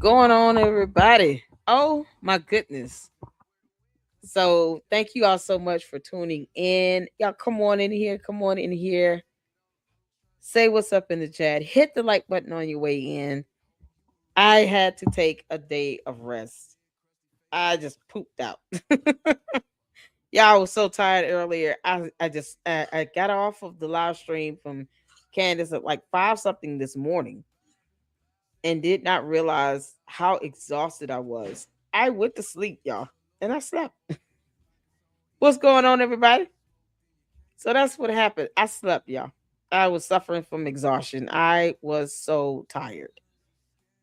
going on, everybody? Oh my goodness. So, thank you all so much for tuning in. Y'all, come on in here. Come on in here. Say what's up in the chat. Hit the like button on your way in. I had to take a day of rest. I just pooped out. Yeah, I was so tired earlier. I got off of the live stream from Candace at like 5 something this morning and did not realize how exhausted I was. I went to sleep, y'all, and I slept. What's going on, everybody? So that's what happened. I slept, y'all. I was suffering from exhaustion. I was so tired.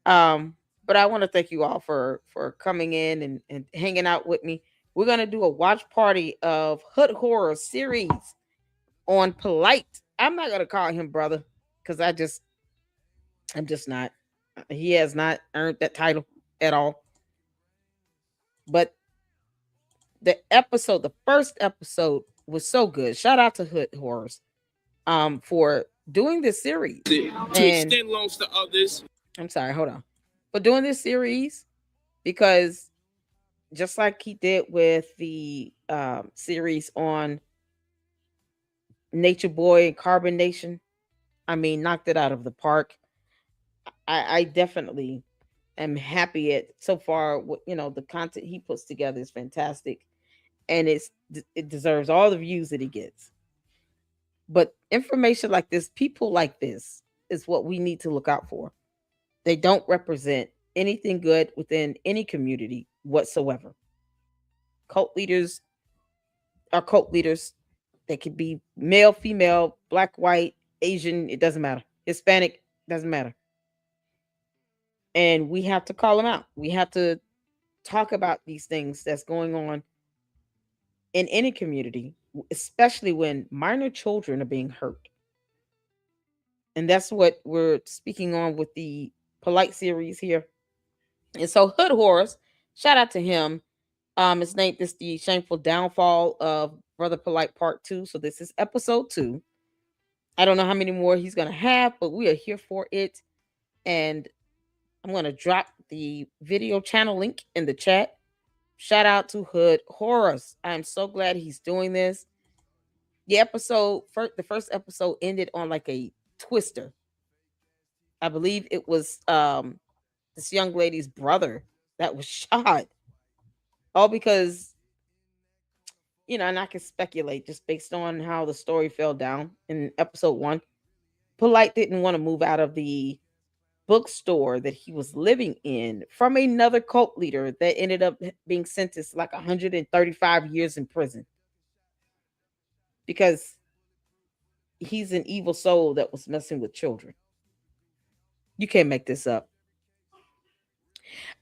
Um, but I want to thank you all for coming in and hanging out with me. We're gonna do a watch party of Hood Horror series on Polight. I'm not gonna call him brother because I'm just not. He has not earned that title at all. But the first episode was so good. Shout out to Hood Horrors for doing this series. To extend loans to others. I'm sorry, hold on. For doing this series because just like he did with the series on Nature Boy and Carbon Nation, I mean, knocked it out of the park. I definitely am happy at so far. The content he puts together is fantastic, and it deserves all the views that he gets. But information like this, people like this, is what we need to look out for. They don't represent anything good within any community whatsoever. Cult leaders are cult leaders. They could be male, female, black, white, Asian, it doesn't matter. Hispanic, doesn't matter. And we have to call them out. We have to talk about these things that's going on in any community, especially when minor children are being hurt. And that's what we're speaking on with the Polight series here. And so Hood Horrors, shout out to him. His name is The Shameful Downfall of Brother Polight Part 2. So this is episode 2. I don't know how many more he's gonna have, but we are here for it. And I'm gonna drop the video channel link in the chat. Shout out to Hood Horrors. I'm so glad he's doing this. The first episode ended on like a twister. I believe it was this young lady's brother that was shot. All because, and I can speculate just based on how the story fell down in episode 1. Polight didn't want to move out of the bookstore that he was living in from another cult leader that ended up being sentenced like 135 years in prison because he's an evil soul that was messing with children. You can't make this up.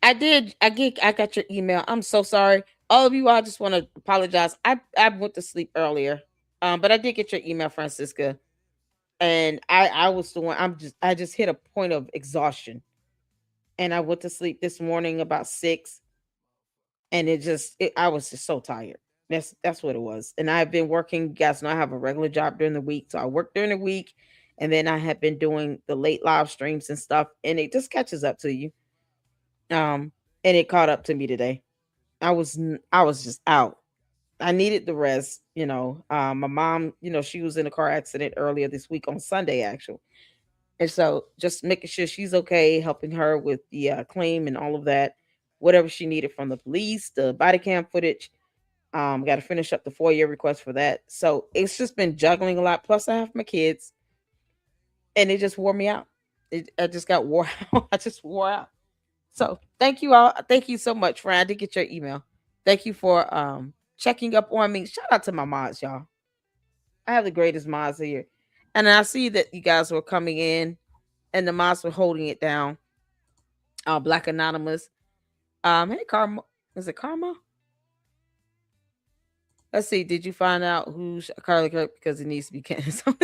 I got your email. I'm so sorry. All of you, I just want to apologize. I went to sleep earlier. But I did get your email, Francisca. And I was the one I just hit a point of exhaustion. And I went to sleep this morning about 6. And I was just so tired. That's what it was. And I've been working, you guys know I have a regular job during the week. So I work during the week and then I have been doing the late live streams and stuff. And it just catches up to you. And it caught up to me today. I was just out. I needed the rest, My mom, she was in a car accident earlier this week on Sunday, actually. And so just making sure she's okay, helping her with the claim and all of that, whatever she needed from the police, the body cam footage. Got to finish up the 4-year request for that. So it's just been juggling a lot. Plus, I have my kids, and it just wore me out. I just got wore out. I just wore out. So thank you all. Thank you so much, friend. I did get your email. Thank you for checking up on me. Shout out to my mods, y'all. I have the greatest mods here. And I see that you guys were coming in and the mods were holding it down. Black Anonymous. Hey Karma. Is it Karma? Let's see. Did you find out who's Carly Kirk because it needs to be canceled?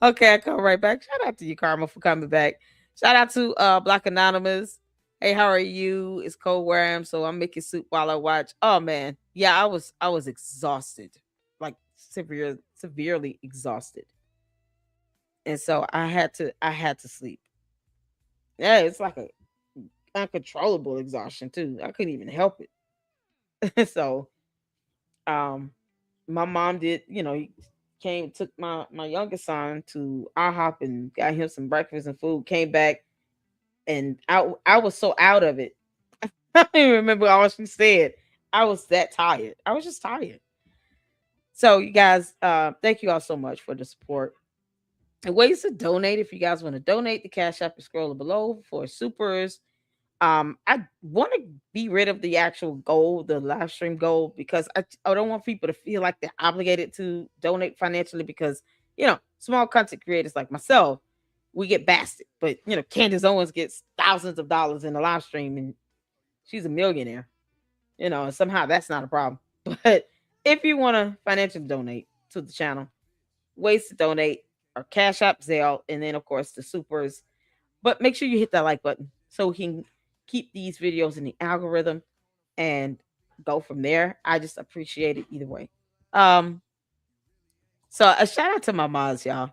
Okay, I come right back. Shout out to you, Karma, for coming back. Shout out to Black Anonymous. Hey, how are you? It's cold where I am, so I'm making soup while I watch. Oh man, yeah, I was exhausted, like severely exhausted, and so I had to sleep. Yeah, it's like a uncontrollable exhaustion too. I couldn't even help it. So, um, my mom did, came took my youngest son to IHOP and got him some breakfast and food. Came back and I was so out of it. I don't even remember all she said. I was that tired. I was just tired. So you guys, thank you all so much for the support. And ways to donate, if you guys want to donate, the Cash App is scrolling below for supers. I want to be rid of the actual goal, the live stream goal, because I don't want people to feel like they're obligated to donate financially because, small content creators like myself, we get basted. But, Candace Owens gets thousands of dollars in a live stream and she's a millionaire, and somehow that's not a problem. But if you want to financially donate to the channel, ways to donate are Cash App, Zelle, and then, of course, the supers. But make sure you hit that like button so we can keep these videos in the algorithm and go from there. I just appreciate it either way. Um, so a shout out to my moms, y'all.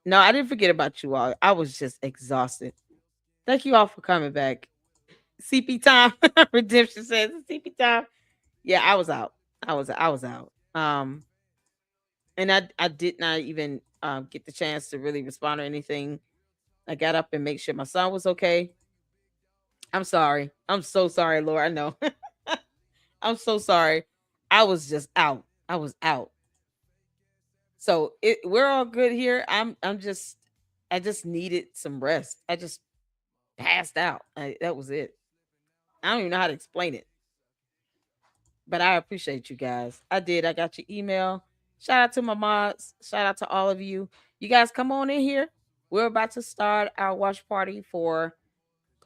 No, I didn't forget about you all. I was just exhausted. Thank you all for coming back. CP time. Redemption says CP time. Yeah, I was out. I was out. And I did not even get the chance to really respond or anything. I got up and make sure my son was okay. I'm sorry. I'm so sorry, Laura. I know. I'm so sorry. I was just out. I was out. So we're all good here. I just needed some rest. I just passed out. That was it. I don't even know how to explain it. But I appreciate you guys. I did. I got your email. Shout out to my mods. Shout out to all of you. You guys come on in here. We're about to start our watch party for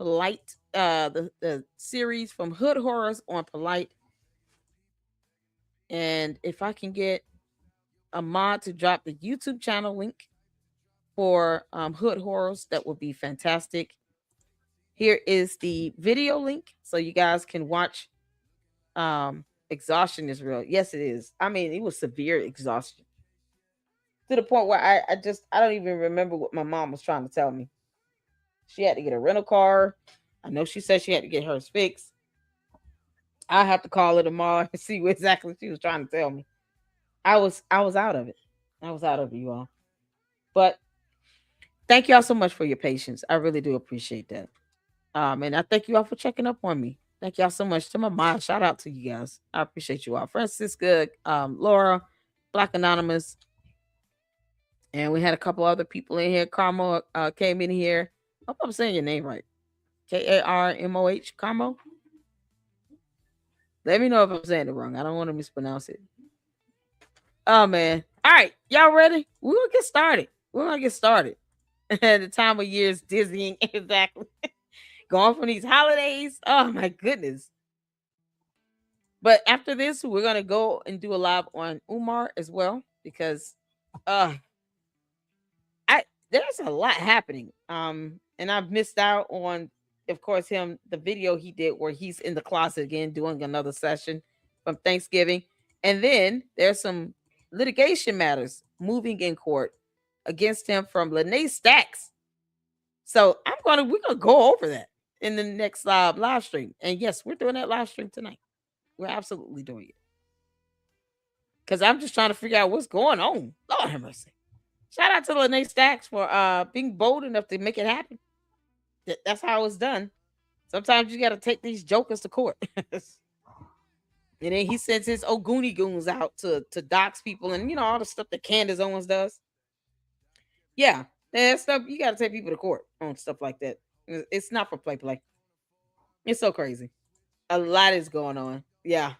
Polight, the series from Hood Horrors on Polight. And if I can get a mod to drop the YouTube channel link for Hood Horrors, that would be fantastic. Here is the video link so you guys can watch. Exhaustion is real. Yes, it is. I mean, it was severe exhaustion to the point where I don't even remember what my mom was trying to tell me. She had to get a rental car. I know she said she had to get hers fixed. I have to call her tomorrow and see what exactly she was trying to tell me. I was out of it. I was out of it, you all. But thank y'all so much for your patience. I really do appreciate that. And I thank you all for checking up on me. Thank y'all so much. To my mom, shout out to you guys. I appreciate you all. Francisca, Laura, Black Anonymous, and we had a couple other people in here. Carmo came in here. I hope I'm saying your name right. Karmoh. Carmo. Let me know if I'm saying it wrong. I don't want to mispronounce it. Oh man. All right. Y'all ready? We're gonna get started. We're gonna get started. The time of year is dizzying. Exactly. Going from these holidays. Oh my goodness. But after this, we're gonna go and do a live on Umar as well because uh I there's a lot happening. And I've missed out on, of course, the video he did where he's in the closet again doing another session from Thanksgiving. And then there's some litigation matters moving in court against him from Lene Stacks. So we're gonna go over that in the next live stream. And yes, we're doing that live stream tonight. We're absolutely doing it. Because I'm just trying to figure out what's going on. Lord have mercy. Shout out to Lene Stacks for being bold enough to make it happen. That's how it's done. Sometimes you got to take these jokers to court. And then he sends his Oguni goons out to dox people and, all the stuff that Candace Owens does. Yeah, that stuff, you got to take people to court on stuff like that. It's not for play. It's so crazy. A lot is going on. Yeah.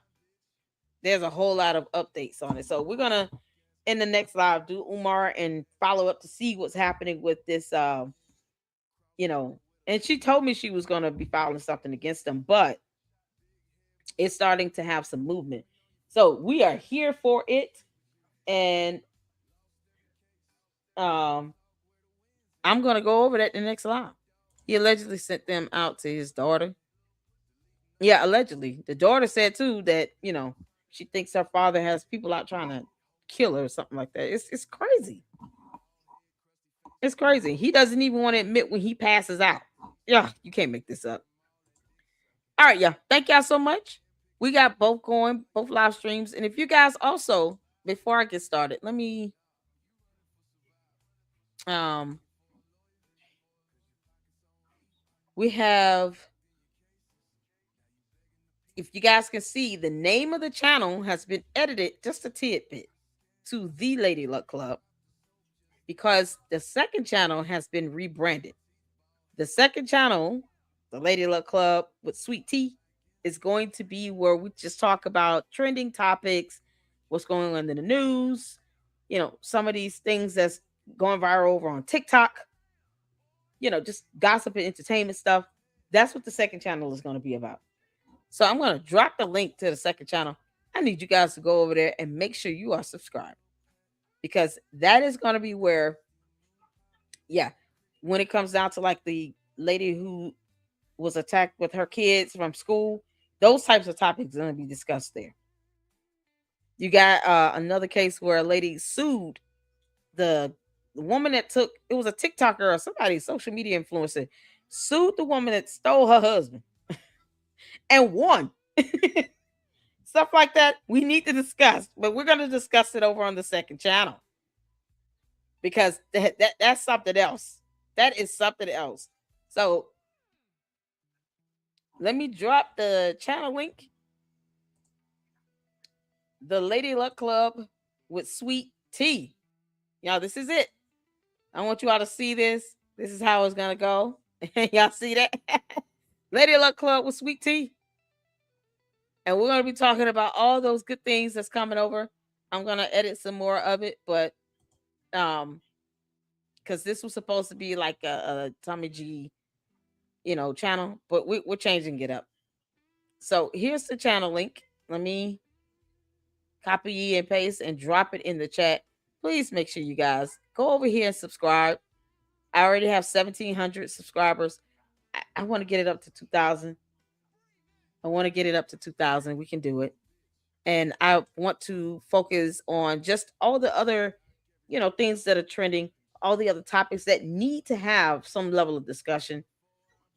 There's a whole lot of updates on it. So we're going to, in the next live, do Umar and follow up to see what's happening with this, and she told me she was going to be filing something against them, but it's starting to have some movement. So we are here for it. And I'm going to go over that in the next live. He allegedly sent them out to his daughter. Yeah, allegedly. The daughter said too that, she thinks her father has people out trying to kill her or something like that. It's crazy. It's crazy. He doesn't even want to admit when he passes out. Yeah, you can't make this up. All right, yeah. Thank y'all so much. We got both going, both live streams. And if you guys also, before I get started, let me um we have, if you guys can see, the name of the channel has been edited just a tidbit to the Lady Luck Club because the second channel has been rebranded. The second channel, the Lady Luck Club with Sweet Tea, is going to be where we just talk about trending topics, what's going on in the news, some of these things that's going viral over on TikTok, just gossip and entertainment stuff. That's what the second channel is going to be about. So I'm going to drop the link to the second channel. I need you guys to go over there and make sure you are subscribed because that is going to be where, yeah, when it comes down to like the lady who was attacked with her kids from school, those types of topics are going to be discussed there. You got another case where a lady sued the woman that took, it was a TikToker or somebody, social media influencer, sued the woman that stole her husband and won. Stuff like that we need to discuss, but we're going to discuss it over on the second channel because that's something else. That is something else. So let me drop the channel link. The Lady Luck Club with Sweet Tea. Y'all, this is it. I want you all to see this. This is how it's going to go. Y'all see that? Lady Luck Club with Sweet Tea. And we're going to be talking about all those good things that's coming over. I'm going to edit some more of it, but because this was supposed to be like a Tommy G, channel, but we're changing it up. So here's the channel link. Let me copy and paste and drop it in the chat. Please make sure you guys go over here and subscribe. I already have 1,700 subscribers. I want to get it up to 2,000. I want to get it up to 2,000. We can do it. And I want to focus on just all the other, things that are trending, all the other topics that need to have some level of discussion.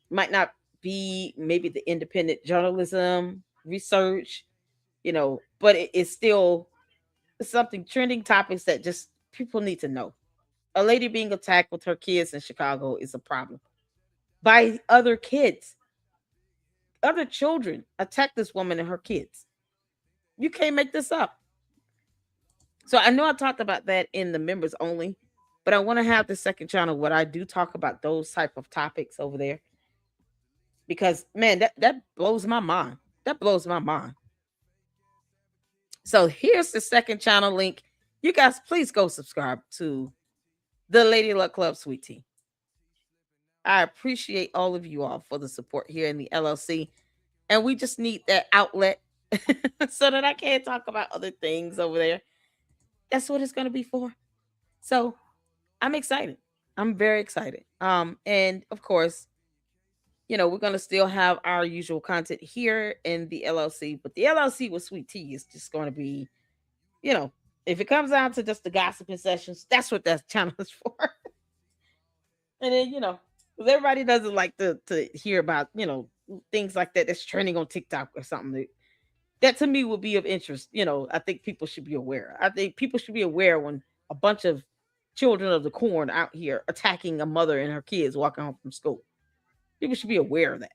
Might not be maybe the independent journalism, research, but it's still something trending topics that just people need to know. A lady being attacked with her kids in Chicago is a problem by other kids. Other children attack this woman and her kids. You can't make this up. So I know I talked about that in the members only, but I want to have the second channel where I do talk about those type of topics over there. Because man, that blows my mind. That blows my mind. So here's the second channel link. You guys, please go subscribe to the Lady Luck Club Sweet Tea. I appreciate all of you all for the support here in the LLC. And we just need that outlet so that I can talk about other things over there. That's what it's going to be for. So I'm excited. I'm very excited. And of course, we're going to still have our usual content here in the LLC, but the LLC with Sweet Tea is just going to be, if it comes down to just the gossiping sessions, that's what that channel is for. And then, because everybody doesn't like to hear about, things like that that's trending on TikTok or something. That to me would be of interest. I think people should be aware. I think people should be aware when a bunch of children of the corn out here attacking a mother and her kids walking home from school. People should be aware of that.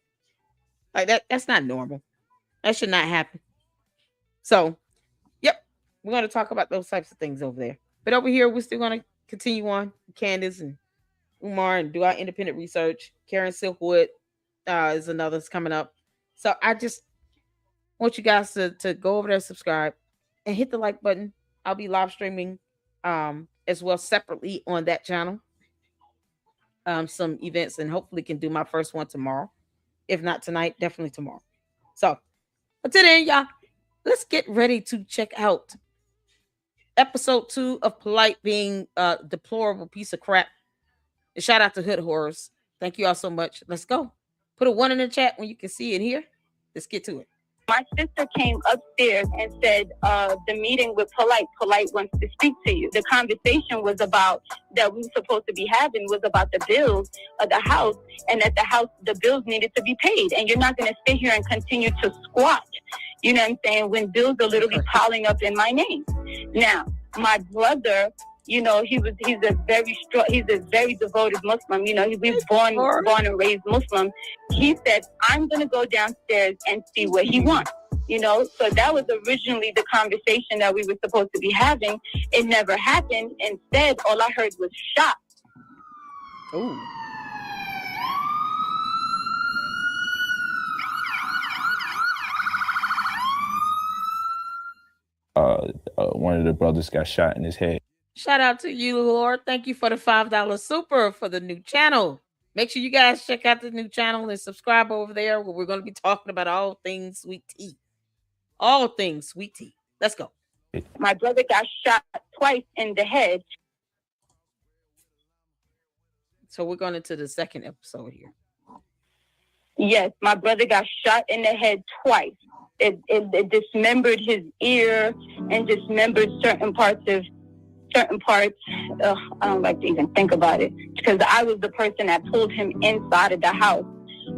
Like that's not normal. That should not happen. So, yep, we're going to talk about those types of things over there. But over here, we're still going to continue on. Candace and Umar and do our independent research. Karen Silkwood is another that's coming up. So I just want you guys to go over there, subscribe, and hit the like button. I'll be live streaming as well separately on that channel. Some events and hopefully can do my first one tomorrow. If not tonight, definitely tomorrow. So until then, y'all, let's get ready to check out episode 2 of Polight being a deplorable piece of crap. And shout out to Hood Horrors. Thank you all so much. Let's go. Put a 1 in the chat when you can see it here. Let's get to it. My sister came upstairs and said, the meeting with Polight wants to speak to you. The conversation was about that we were supposed to be having was about the bills of the house, and that the bills needed to be paid. And you're not going to sit here and continue to squat, you know what I'm saying, when bills are literally piling up in my name. Now, my brother, you know, he's a very devoted Muslim. You know, he was born and raised Muslim. He said, I'm going to go downstairs and see what he wants. You know, so that was originally the conversation that we were supposed to be having. It never happened. Instead, all I heard was shots. Ooh. One of the brothers got shot in his head. Shout out to you, Lord. Thank you for the $5 super for the new channel. Make sure you guys check out the new channel and subscribe over there where we're going to be talking about all things sweet tea. All things sweet tea. Let's go. My brother got shot twice in the head. So we're going into the second episode here. Yes, my brother got shot in the head twice. It dismembered his ear and dismembered certain parts. I don't like to even think about it because I was the person that pulled him inside of the house.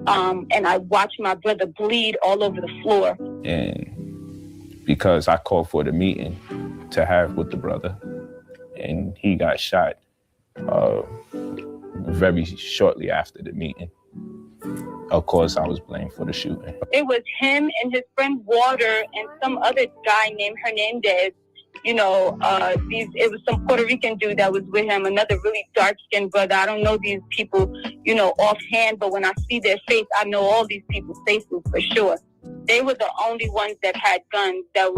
And I watched my brother bleed all over the floor. And because I called for the meeting to have with the brother, and he got shot very shortly after the meeting. Of course, I was blamed for the shooting. It was him and his friend Water and some other guy named Hernandez. You know, it was some Puerto Rican dude that was with him, another really dark-skinned brother. I don't know these people, you know, offhand, but when I see their face, I know all these people's faces for sure. They were the only ones that had guns that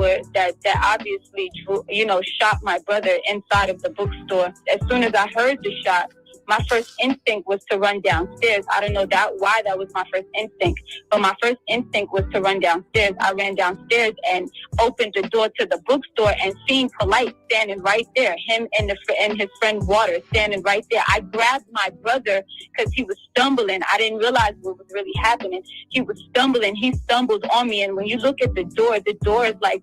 obviously, you know, shot my brother inside of the bookstore. As soon as I heard the shot, my first instinct was to run downstairs. I don't know why that was my first instinct, but my first instinct was to run downstairs. I ran downstairs and opened the door to the bookstore and seeing Polight standing right there, him and his friend Water standing right there. I grabbed my brother because he was stumbling. I didn't realize what was really happening. He was stumbling. He stumbled on me, and when you look at the door is like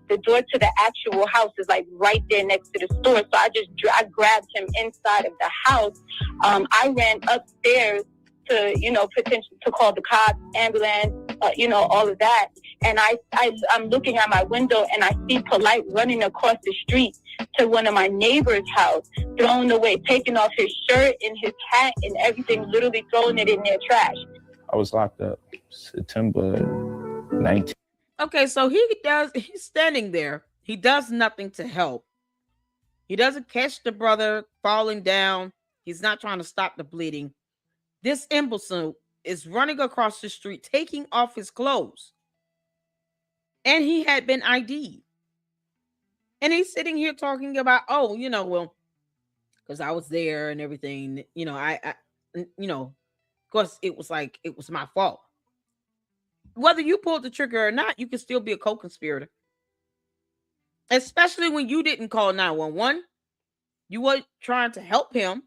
the door to the actual house is like right there next to the store. So I grabbed him inside of the house. I ran upstairs to, you know, potentially to call the cops, ambulance, you know, all of that. And I'm looking at my window and I see Polight running across the street to one of my neighbor's house, throwing away, taking off his shirt and his hat and everything, literally throwing it in their trash. I was locked up September 19th. Okay, so he's standing there. He does nothing to help. He doesn't catch the brother falling down. He's not trying to stop the bleeding. This imbecile is running across the street, taking off his clothes. And he had been ID'd. And he's sitting here talking about, oh, you know, well, because I was there and everything, you know, I you know, of course, it was my fault. Whether you pulled the trigger or not, you can still be a co-conspirator. Especially when you didn't call 911. You weren't trying to help him.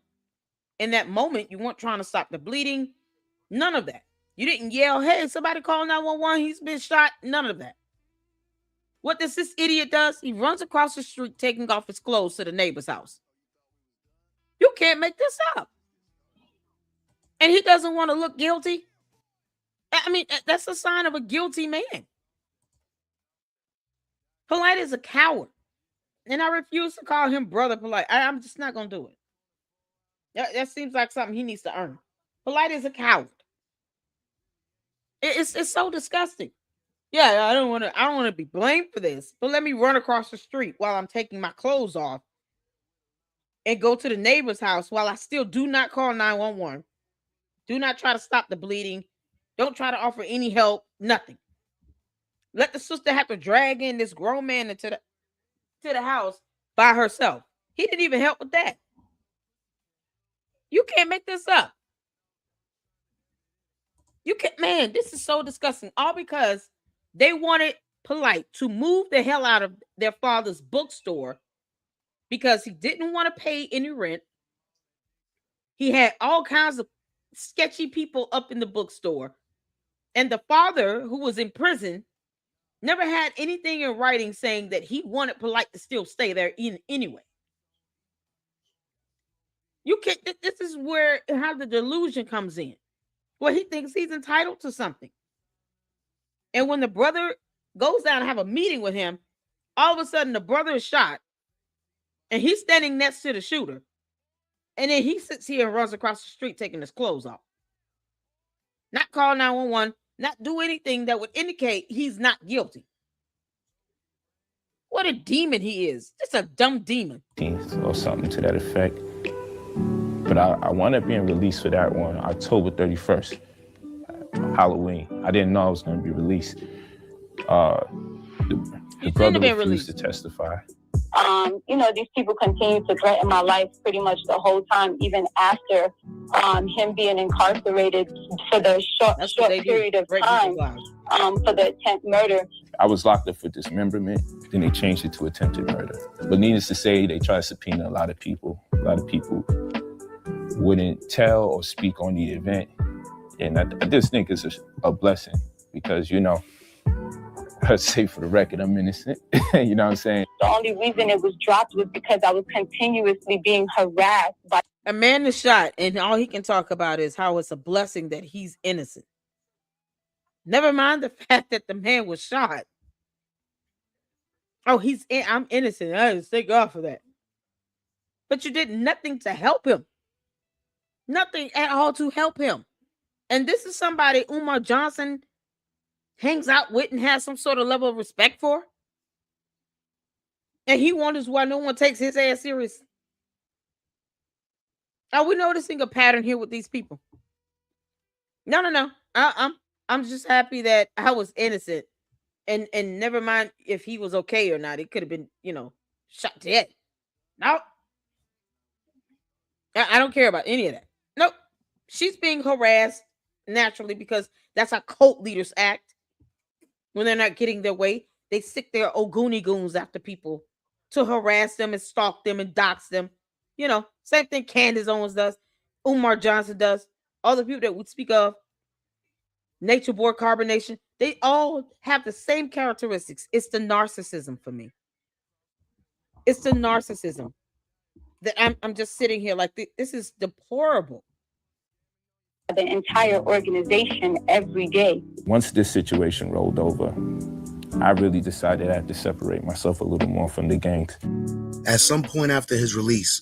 In that moment, you weren't trying to stop the bleeding. None of that. You didn't yell, hey, somebody call 911. He's been shot. None of that. What does this idiot does? He runs across the street, taking off his clothes to the neighbor's house. You can't make this up. And he doesn't want to look guilty. I mean, that's a sign of a guilty man. Polight is a coward. And I refuse to call him Brother Polight. I'm just not going to do it. That seems like something he needs to earn. Polight is a coward. It's so disgusting. Yeah, I don't want to be blamed for this, but let me run across the street while I'm taking my clothes off and go to the neighbor's house while I still do not call 911. Do not try to stop the bleeding. Don't try to offer any help. Nothing. Let the sister have to drag in this grown man into the house by herself. He didn't even help with that. You can't make this up. You can't, man, this is so disgusting. All because they wanted Polight to move the hell out of their father's bookstore because he didn't want to pay any rent. He had all kinds of sketchy people up in the bookstore. And the father, who was in prison, Never had anything in writing saying that he wanted Polight to still stay there anyway. You can't. This is where how the delusion comes in. Well, he thinks he's entitled to something, and when the brother goes down and have a meeting with him, all of a sudden the brother is shot, and he's standing next to the shooter, and then he sits here and runs across the street taking his clothes off. Not call 911, not do anything that would indicate he's not guilty. What a demon he is. Just a dumb demon. Or something to that effect. But I wound up being released for that one October 31st, Halloween. I didn't know I was going to be released. The brother refused to testify. These people continue to threaten my life pretty much the whole time, even after him being incarcerated for the short period of time for the attempt murder. I was locked up for dismemberment. Then they changed it to attempted murder. But needless to say, they tried to subpoena a lot of people. A lot of people wouldn't tell or speak on the event. And I just think it's a blessing because, I'd say for the record, I'm innocent. You know what I'm saying? The only reason it was dropped was because I was continuously being harassed by... A man is shot, and all he can talk about is how it's a blessing that he's innocent. Never mind the fact that the man was shot. Oh, I'm innocent. I just thank God for that. But you did nothing to help him. Nothing at all to help him. And this is somebody Umar Johnson hangs out with and has some sort of level of respect for. And he wonders why no one takes his ass serious. Are we noticing a pattern here with these people? No. I'm just happy that I was innocent. And never mind if he was okay or not. It could have been, shot dead. No. I don't care about any of that. Nope. She's being harassed naturally because that's how cult leaders act. When they're not getting their way, they stick their Ogoonie goons after people to harass them and stalk them and dox them. Same thing Candace Owens does, Umar Johnson does, all the people that we speak of, Nature Boy, Carbonation, they all have the same characteristics. It's the narcissism for me. It's the narcissism that I'm just sitting here like this is deplorable. The entire organization every day. Once this situation rolled over, I really decided I had to separate myself a little more from the gangs. At some point after his release,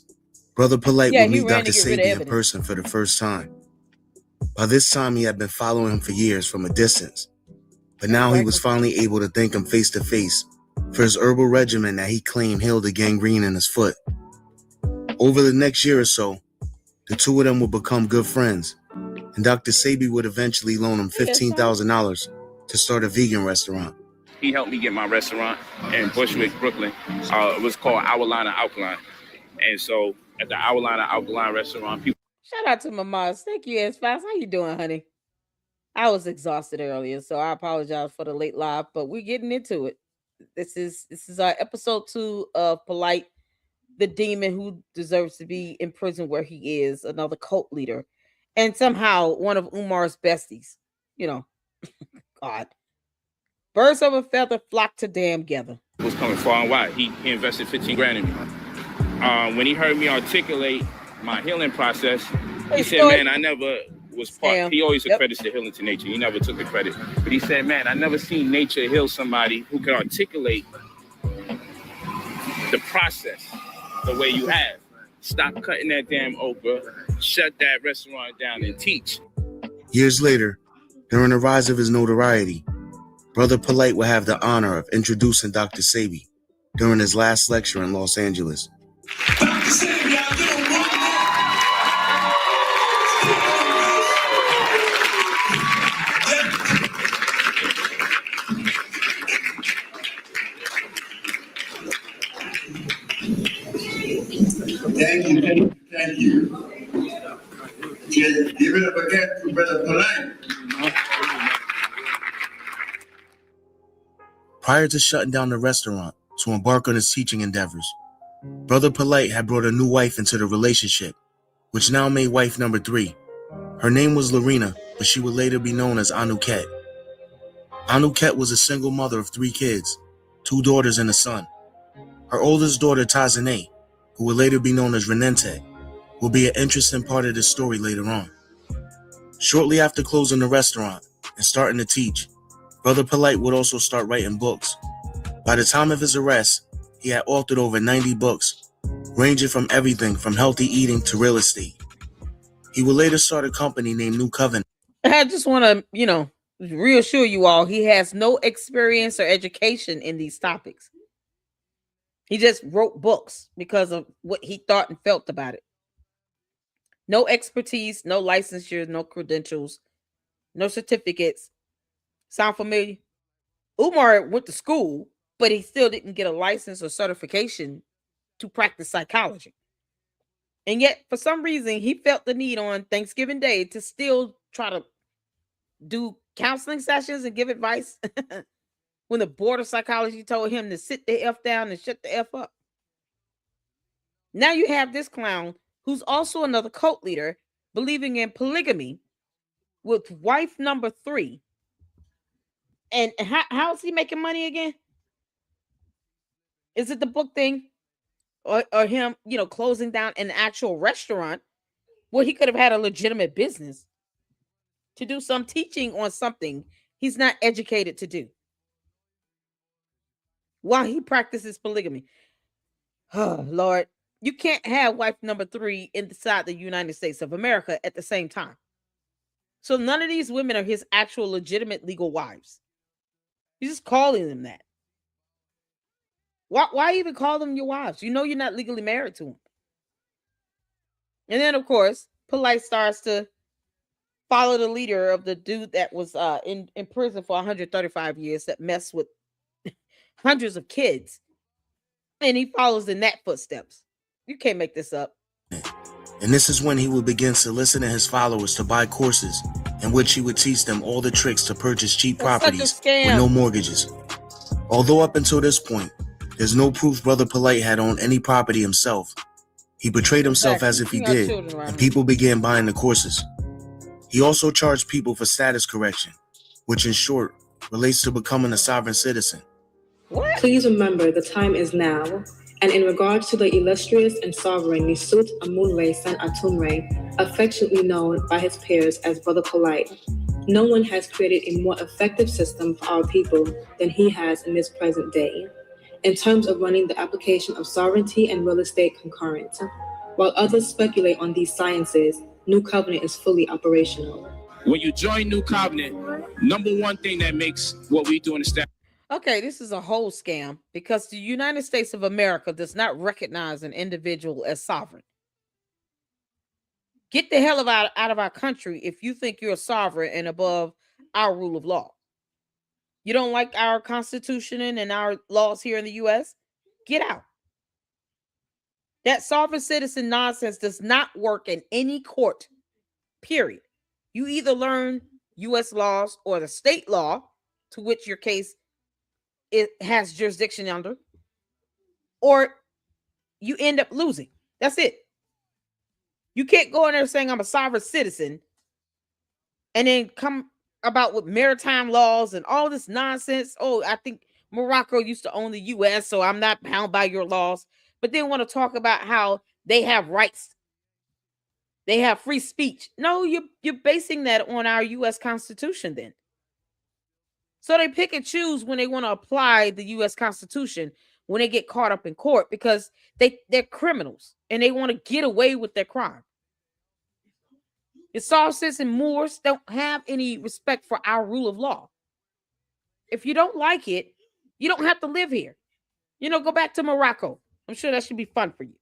Brother Polight would meet Dr. Sebi in person for the first time. By this time, he had been following him for years from a distance. But now he was finally able to thank him face to face for his herbal regimen that he claimed healed the gangrene in his foot. Over the next year or so, the two of them would become good friends. And Dr. Sebi would eventually loan him $15,000 to start a vegan restaurant. He helped me get my restaurant in Bushwick, Brooklyn. It was called Our Line of Alkaline. And so at the Our Line of Alkaline restaurant, people... Shout out to my moms. Thank you, S5. How you doing, honey? I was exhausted earlier, so I apologize for the late live, but we're getting into it. This is our episode 2 of Polight, the demon who deserves to be in prison where he is, another cult leader. And somehow one of Umar's besties, God. Birds of a feather flock to damn together. It was coming far and wide. He invested 15 grand in me. When he heard me articulate my healing process, he said, man, I never was part. He always accredits the healing to nature. He never took the credit. But he said, man, I never seen nature heal somebody who can articulate the process the way you have. Stop cutting that damn okra, shut that restaurant down and teach. Years later, during the rise of his notoriety, Brother Polight will have the honor of introducing Dr. Sebi during his last lecture in Los Angeles. Dr. Sebi, Thank you. Give it up again to Brother Polight. Prior to shutting down the restaurant to embark on his teaching endeavors, Brother Polight had brought a new wife into the relationship, which now made wife number 3. Her name was Lorena, but she would later be known as Anuket. Anuket was a single mother of 3 kids, 2 daughters and a son. Her oldest daughter, Tazane, who will later be known as Renente, will be an interesting part of this story later on. Shortly after closing the restaurant and starting to teach, Brother Polight would also start writing books. By the time of his arrest, he had authored over 90 books, ranging from everything from healthy eating to real estate. He would later start a company named New Covenant. I just want to, reassure you all, he has no experience or education in these topics. He just wrote books because of what he thought and felt about it. No expertise, no licensure, no credentials, no certificates. Sound familiar? Umar went to school, but he still didn't get a license or certification to practice psychology. And yet, for some reason, he felt the need on Thanksgiving Day to still try to do counseling sessions and give advice when the board of psychology told him to sit the F down and shut the F up. Now you have this clown who's also another cult leader believing in polygamy with wife number 3. And how is he making money again? Is it the book thing? Or him, closing down an actual restaurant where he could have had a legitimate business to do some teaching on something he's not educated to do while he practices polygamy? Oh, Lord. You can't have wife number 3 inside the United States of America at the same time. So none of these women are his actual legitimate legal wives. He's just calling them that. Why even call them your wives? You know you're not legally married to them. And then, of course, Polight starts to follow the leader of the dude that was in prison for 135 years that messed with hundreds of kids. And he follows in that footsteps. You can't make this up. And this is when he would begin soliciting his followers to buy courses in which he would teach them all the tricks to purchase cheap properties with no mortgages. Although up until this point, there's no proof Brother Polight had owned any property himself. He portrayed himself as if he did, and people began buying the courses. He also charged people for status correction, which in short relates to becoming a sovereign citizen. What? Please remember the time is now, and in regards to the illustrious and sovereign Nisut Amunre San Atumre, affectionately known by his peers as Brother Polight, no one has created a more effective system for our people than he has in this present day, in terms of running the application of sovereignty and real estate concurrent. While others speculate on these sciences, New Covenant is fully operational. When you join New Covenant, number one thing that makes what we do in the staff. Okay, this is a whole scam because the United States of America does not recognize an individual as sovereign. Get the hell out of our country if you think you're sovereign and above our rule of law. You don't like our Constitution and our laws here in the U.S.? Get out. That sovereign citizen nonsense does not work in any court, period. You either learn U.S. laws or the state law to which your case it has jurisdiction under, or you end up losing. That's it. You can't go in there saying I'm a sovereign citizen and then come about with maritime laws and all this nonsense. Oh, I think Morocco used to own the U.S., so I'm not bound by your laws. But then want to talk about how they have rights. They have free speech. No, you're basing that on our U.S. Constitution then. So they pick and choose when they want to apply the U.S. Constitution when they get caught up in court because they're criminals and they want to get away with their crime. The Sarsists and Moors don't have any respect for our rule of law. If you don't like it, you don't have to live here. Go back to Morocco. I'm sure that should be fun for you.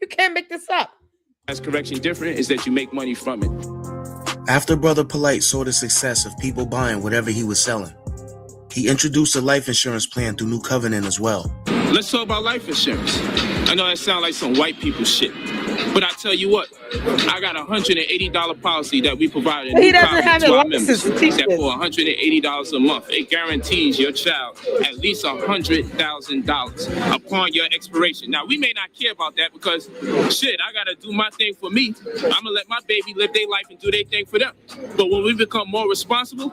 You can't make this up. As correction different is that you make money from it. After Brother Polight saw the success of people buying whatever he was selling, he introduced a life insurance plan through New Covenant as well. Let's talk about life insurance. I know that sounds like some white people shit, but I tell you what, I got a $180 policy that we provide in New Covenant to our members. That for $180 a month, it guarantees your child at least $100,000 upon your expiration. Now, we may not care about that because, shit, I got to do my thing for me. I'm going to let my baby live their life and do their thing for them. But when we become more responsible,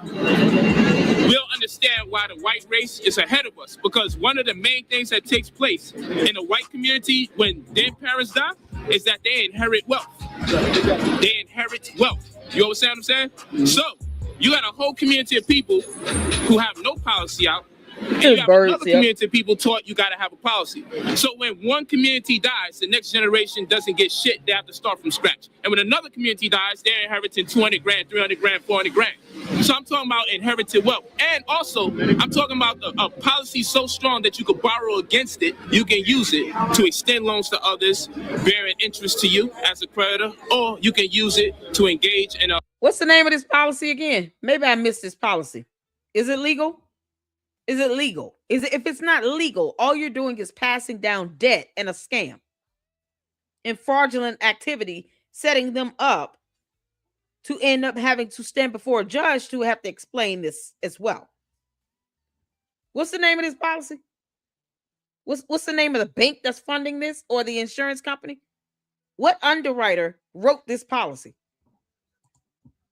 we'll understand why the white race is ahead of us. Because one of the main things that takes place in the white community when their parents die is that they inherit wealth. They inherit wealth. You understand what I'm saying? So you got a whole community of people who have no policy out. And you have another community of people taught you got to have a policy. So when one community dies, the next generation doesn't get shit. They have to start from scratch. And when another community dies, they're inheriting 200 grand, 300 grand, 400 grand. So I'm talking about inherited wealth. And also, I'm talking about a policy so strong that you could borrow against it. You can use it to extend loans to others, bearing interest to you as a creditor, or you can use it to engage in a... What's the name of this policy again? Maybe I missed this policy. Is it legal? Is it legal? If it's not legal, all you're doing is passing down debt and a scam and fraudulent activity, setting them up to end up having to stand before a judge to have to explain this as well. What's the name of this policy? What's the name of the bank that's funding this, or the insurance company? What underwriter wrote this policy?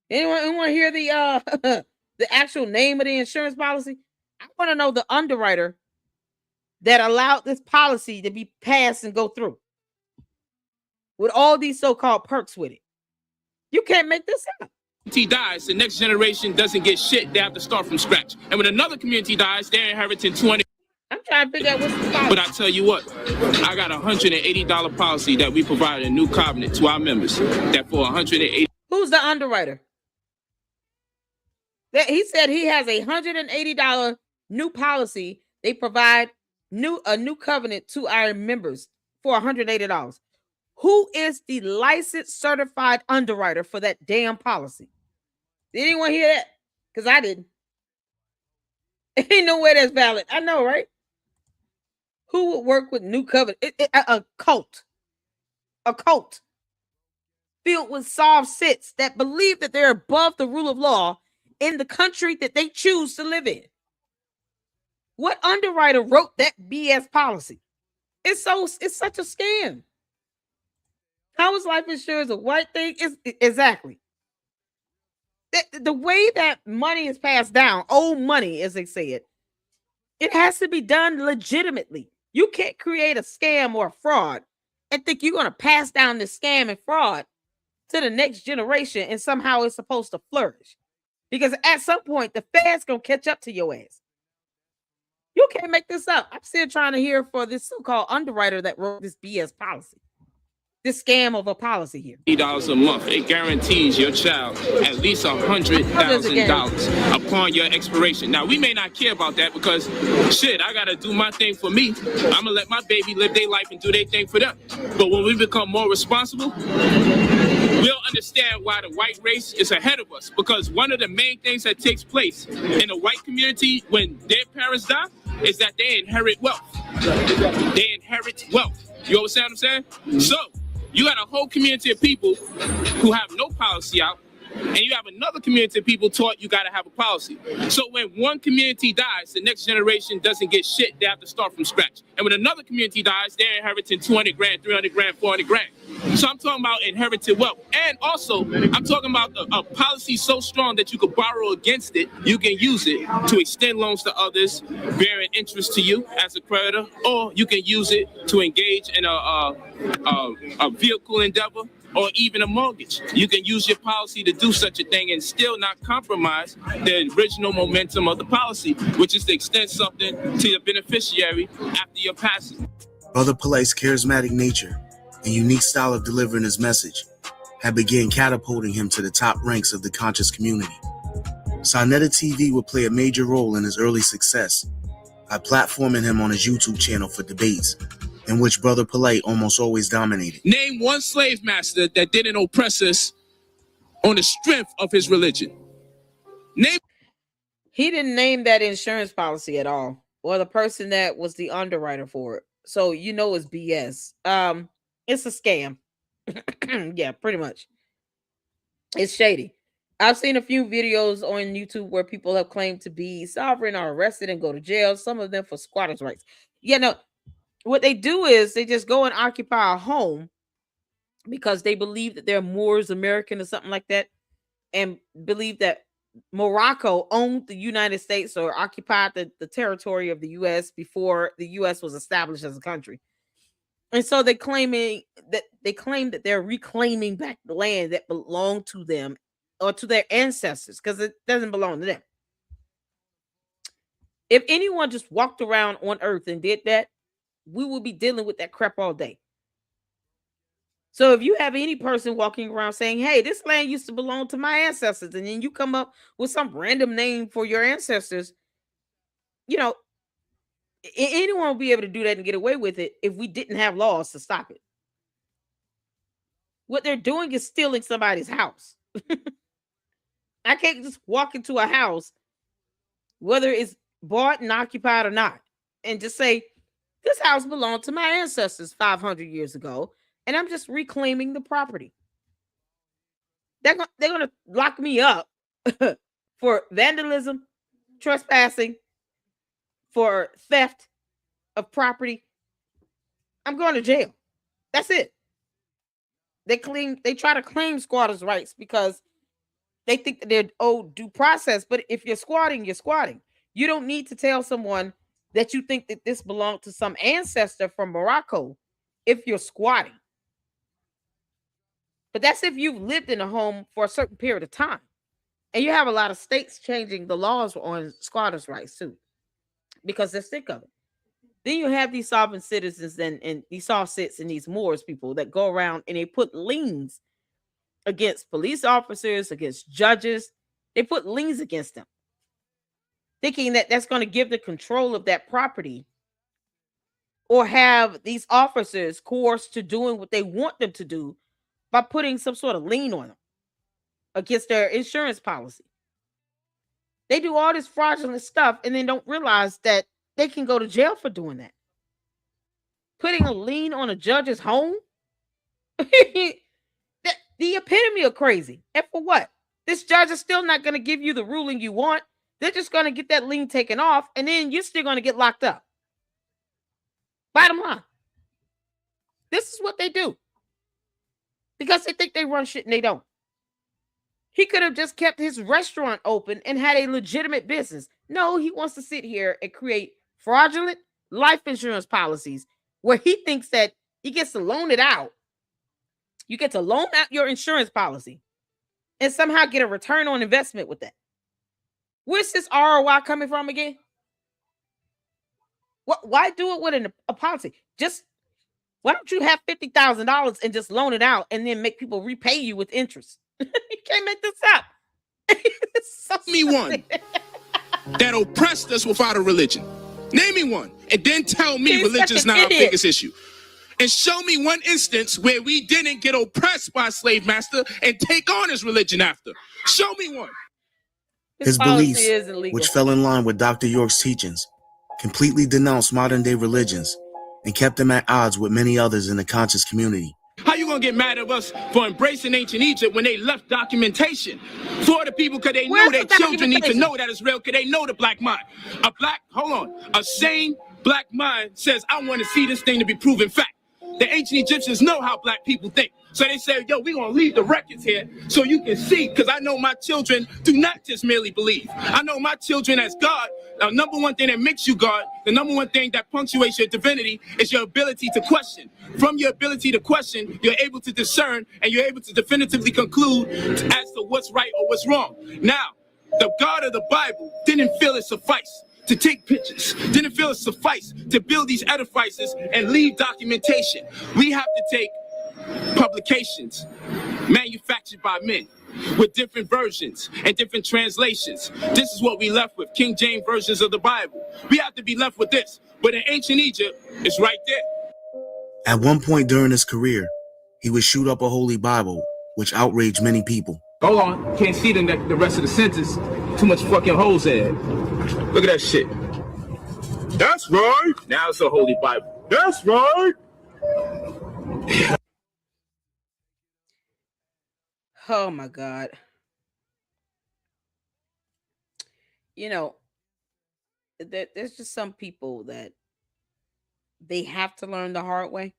Anyone hear the the actual name of the insurance policy? I want to know the underwriter that allowed this policy to be passed and go through with all these so-called perks with it. You can't make this up. He dies, the next generation doesn't get shit. They have to start from scratch. And when another community dies, they're inheriting 20. I'm trying to figure out what's the policy. But I tell you what, I got a $180 policy that we provide a new covenant to our members. That for $180. Who's the underwriter? He said he has a $180 new policy. They provide a new covenant to our members for $180. Who is the licensed certified underwriter for that damn policy? Did anyone hear that? Because I didn't. Ain't no way that's valid. I know, right? Who would work with new covenant? A cult. A cult filled with soft sits that believe that they're above the rule of law in the country that they choose to live in. What underwriter wrote that BS policy? It's such a scam. How is life insurance a white thing? Exactly. The way that money is passed down, old money, as they say it has to be done legitimately. You can't create a scam or a fraud and think you're going to pass down this scam and fraud to the next generation and somehow it's supposed to flourish. Because at some point, the Fed's going to catch up to your ass. You can't make this up. I'm still trying to hear for this so-called underwriter that wrote this BS policy. This scam of a policy here. $80 a month. It guarantees your child at least $100,000 upon your expiration. Now, we may not care about that because, shit, I got to do my thing for me. I'm going to let my baby live their life and do their thing for them. But when we become more responsible, we'll understand why the white race is ahead of us. Because one of the main things that takes place in the white community when their parents die is that they inherit wealth. They inherit wealth. You understand what I'm saying? So, you got a whole community of people who have no policy out, and you have another community of people taught you got to have a policy. So when one community dies, the next generation doesn't get shit. They have to start from scratch. And when another community dies, they're inheriting 200 grand, 300 grand, 400 grand. So I'm talking about inherited wealth. And also, I'm talking about a policy so strong that you could borrow against it. You can use it to extend loans to others, bearing interest to you as a creditor, or you can use it to engage in a vehicle endeavor, or even a mortgage. You can use your policy to do such a thing and still not compromise the original momentum of the policy, which is to extend something to your beneficiary after your passing. Brother Polight's charismatic nature and unique style of delivering his message had begun catapulting him to the top ranks of the conscious community. Sonetta TV would play a major role in his early success by platforming him on his YouTube channel for debates, in which Brother Polight almost always dominated. Name one slave master that didn't oppress us on the strength of his religion. He didn't name that insurance policy at all, or the person that was the underwriter for it. So you know it's BS. It's a scam. Yeah, pretty much. It's shady. I've seen a few videos on YouTube where people have claimed to be sovereign, are arrested and go to jail. Some of them for squatters' rights. Yeah, no. What they do is they just go and occupy a home because they believe that they're Moors American or something like that, and believe that Morocco owned the United States or occupied the territory of the U.S. before the U.S. was established as a country. And so they claim that they're reclaiming back the land that belonged to them or to their ancestors, because it doesn't belong to them. If anyone just walked around on Earth and did that, we will be dealing with that crap all day. So if you have any person walking around saying, hey, this land used to belong to my ancestors, and then you come up with some random name for your ancestors, anyone will be able to do that and get away with it if we didn't have laws to stop it. What they're doing is stealing somebody's house. I can't just walk into a house, whether it's bought and occupied or not, and just say, this house belonged to my ancestors 500 years ago, and I'm just reclaiming the property. They're going to lock me up for vandalism, trespassing, for theft of property. I'm going to jail. That's it. They try to claim squatters' rights because they think that they're owed due process. But if you're squatting, you're squatting. You don't need to tell someone that you think that this belonged to some ancestor from Morocco if you're squatting. But that's if you've lived in a home for a certain period of time. And you have a lot of states changing the laws on squatters' rights too, because they're sick of it. Then you have these sovereign citizens and these soft sits and these Moors people that go around and they put liens against police officers, against judges. They put liens against them, thinking that that's going to give the control of that property or have these officers coerced to doing what they want them to do by putting some sort of lien on them against their insurance policy. They do all this fraudulent stuff and then don't realize that they can go to jail for doing that. Putting a lien on a judge's home? The epitome of crazy. And for what? This judge is still not going to give you the ruling you want. They're just going to get that lien taken off, and then you're still going to get locked up. Bottom line. This is what they do. Because they think they run shit and they don't. He could have just kept his restaurant open and had a legitimate business. No, he wants to sit here and create fraudulent life insurance policies where he thinks that he gets to loan it out. You get to loan out your insurance policy and somehow get a return on investment with that. Where's this ROI coming from again? Why do it with a policy? Why don't you have $50,000 and just loan it out and then make people repay you with interest? You can't make this up. Me one that oppressed us without a religion. Name me one. And then tell me religion is not our biggest issue. And show me one instance where we didn't get oppressed by a slave master and take on his religion after. Show me one. His beliefs, which fell in line with Dr. York's teachings, completely denounced modern-day religions and kept them at odds with many others in the conscious community. How you gonna get mad at us for embracing ancient Egypt when they left documentation for the people? Because they know their children need to know that it's real, because they know the black mind. A sane black mind says, I want to see this thing to be proven fact. The ancient Egyptians know how black people think. So they say, yo, we're going to leave the records here so you can see, because I know my children do not just merely believe. I know my children as God. The number one thing that makes you God, the number one thing that punctuates your divinity is your ability to question. From your ability to question, you're able to discern and you're able to definitively conclude as to what's right or what's wrong. Now, the God of the Bible didn't feel it suffice to take pictures, didn't feel it suffice to build these edifices and leave documentation. We have to take publications manufactured by men with different versions and different translations. This is what we left with, King James versions of the Bible. We have to be left with this, but in ancient Egypt, it's right there. At one point during his career, he would shoot up a holy Bible, which outraged many people. Hold on, can't see the rest of the sentence. Too much fucking holes in it. Look at that shit. That's right. Now it's a holy Bible. That's right. Oh my God. You know, there's just some people that they have to learn the hard way.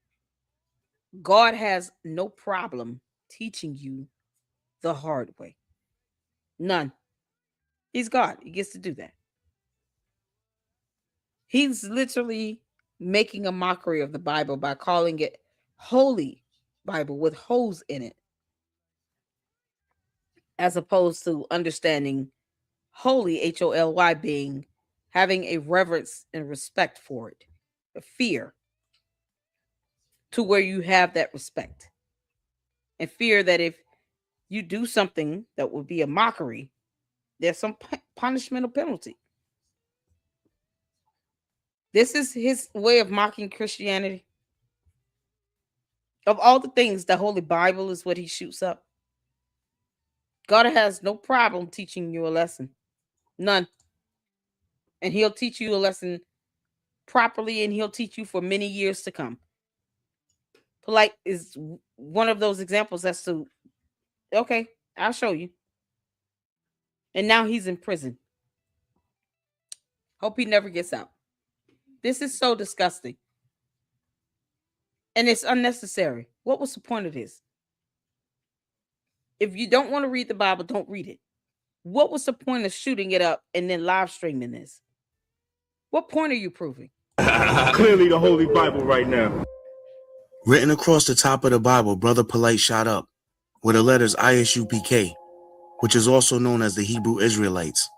God has no problem teaching you the hard way. None. He's God. He gets to do that. He's literally making a mockery of the Bible by calling it Holy Bible with holes in it, as opposed to understanding holy, Holy, being having a reverence and respect for it, a fear, to where you have that respect and fear that if you do something that would be a mockery, there's some punishment or penalty. This is his way of mocking Christianity. Of all the things, the Holy Bible is what he shoots up. God has no problem teaching you a lesson. None. And he'll teach you a lesson properly, and he'll teach you for many years to come. Polight is one of those examples as to, okay, I'll show you. And now he's in prison. Hope he never gets out. This is so disgusting. And it's unnecessary. What was the point of this? If you don't want to read the Bible, don't read it. What was the point of shooting it up and then live streaming this? What point are you proving? Clearly the Holy Bible right now. Written across the top of the Bible, Brother Polight shot up with the letters ISUPK, which is also known as the Hebrew Israelites.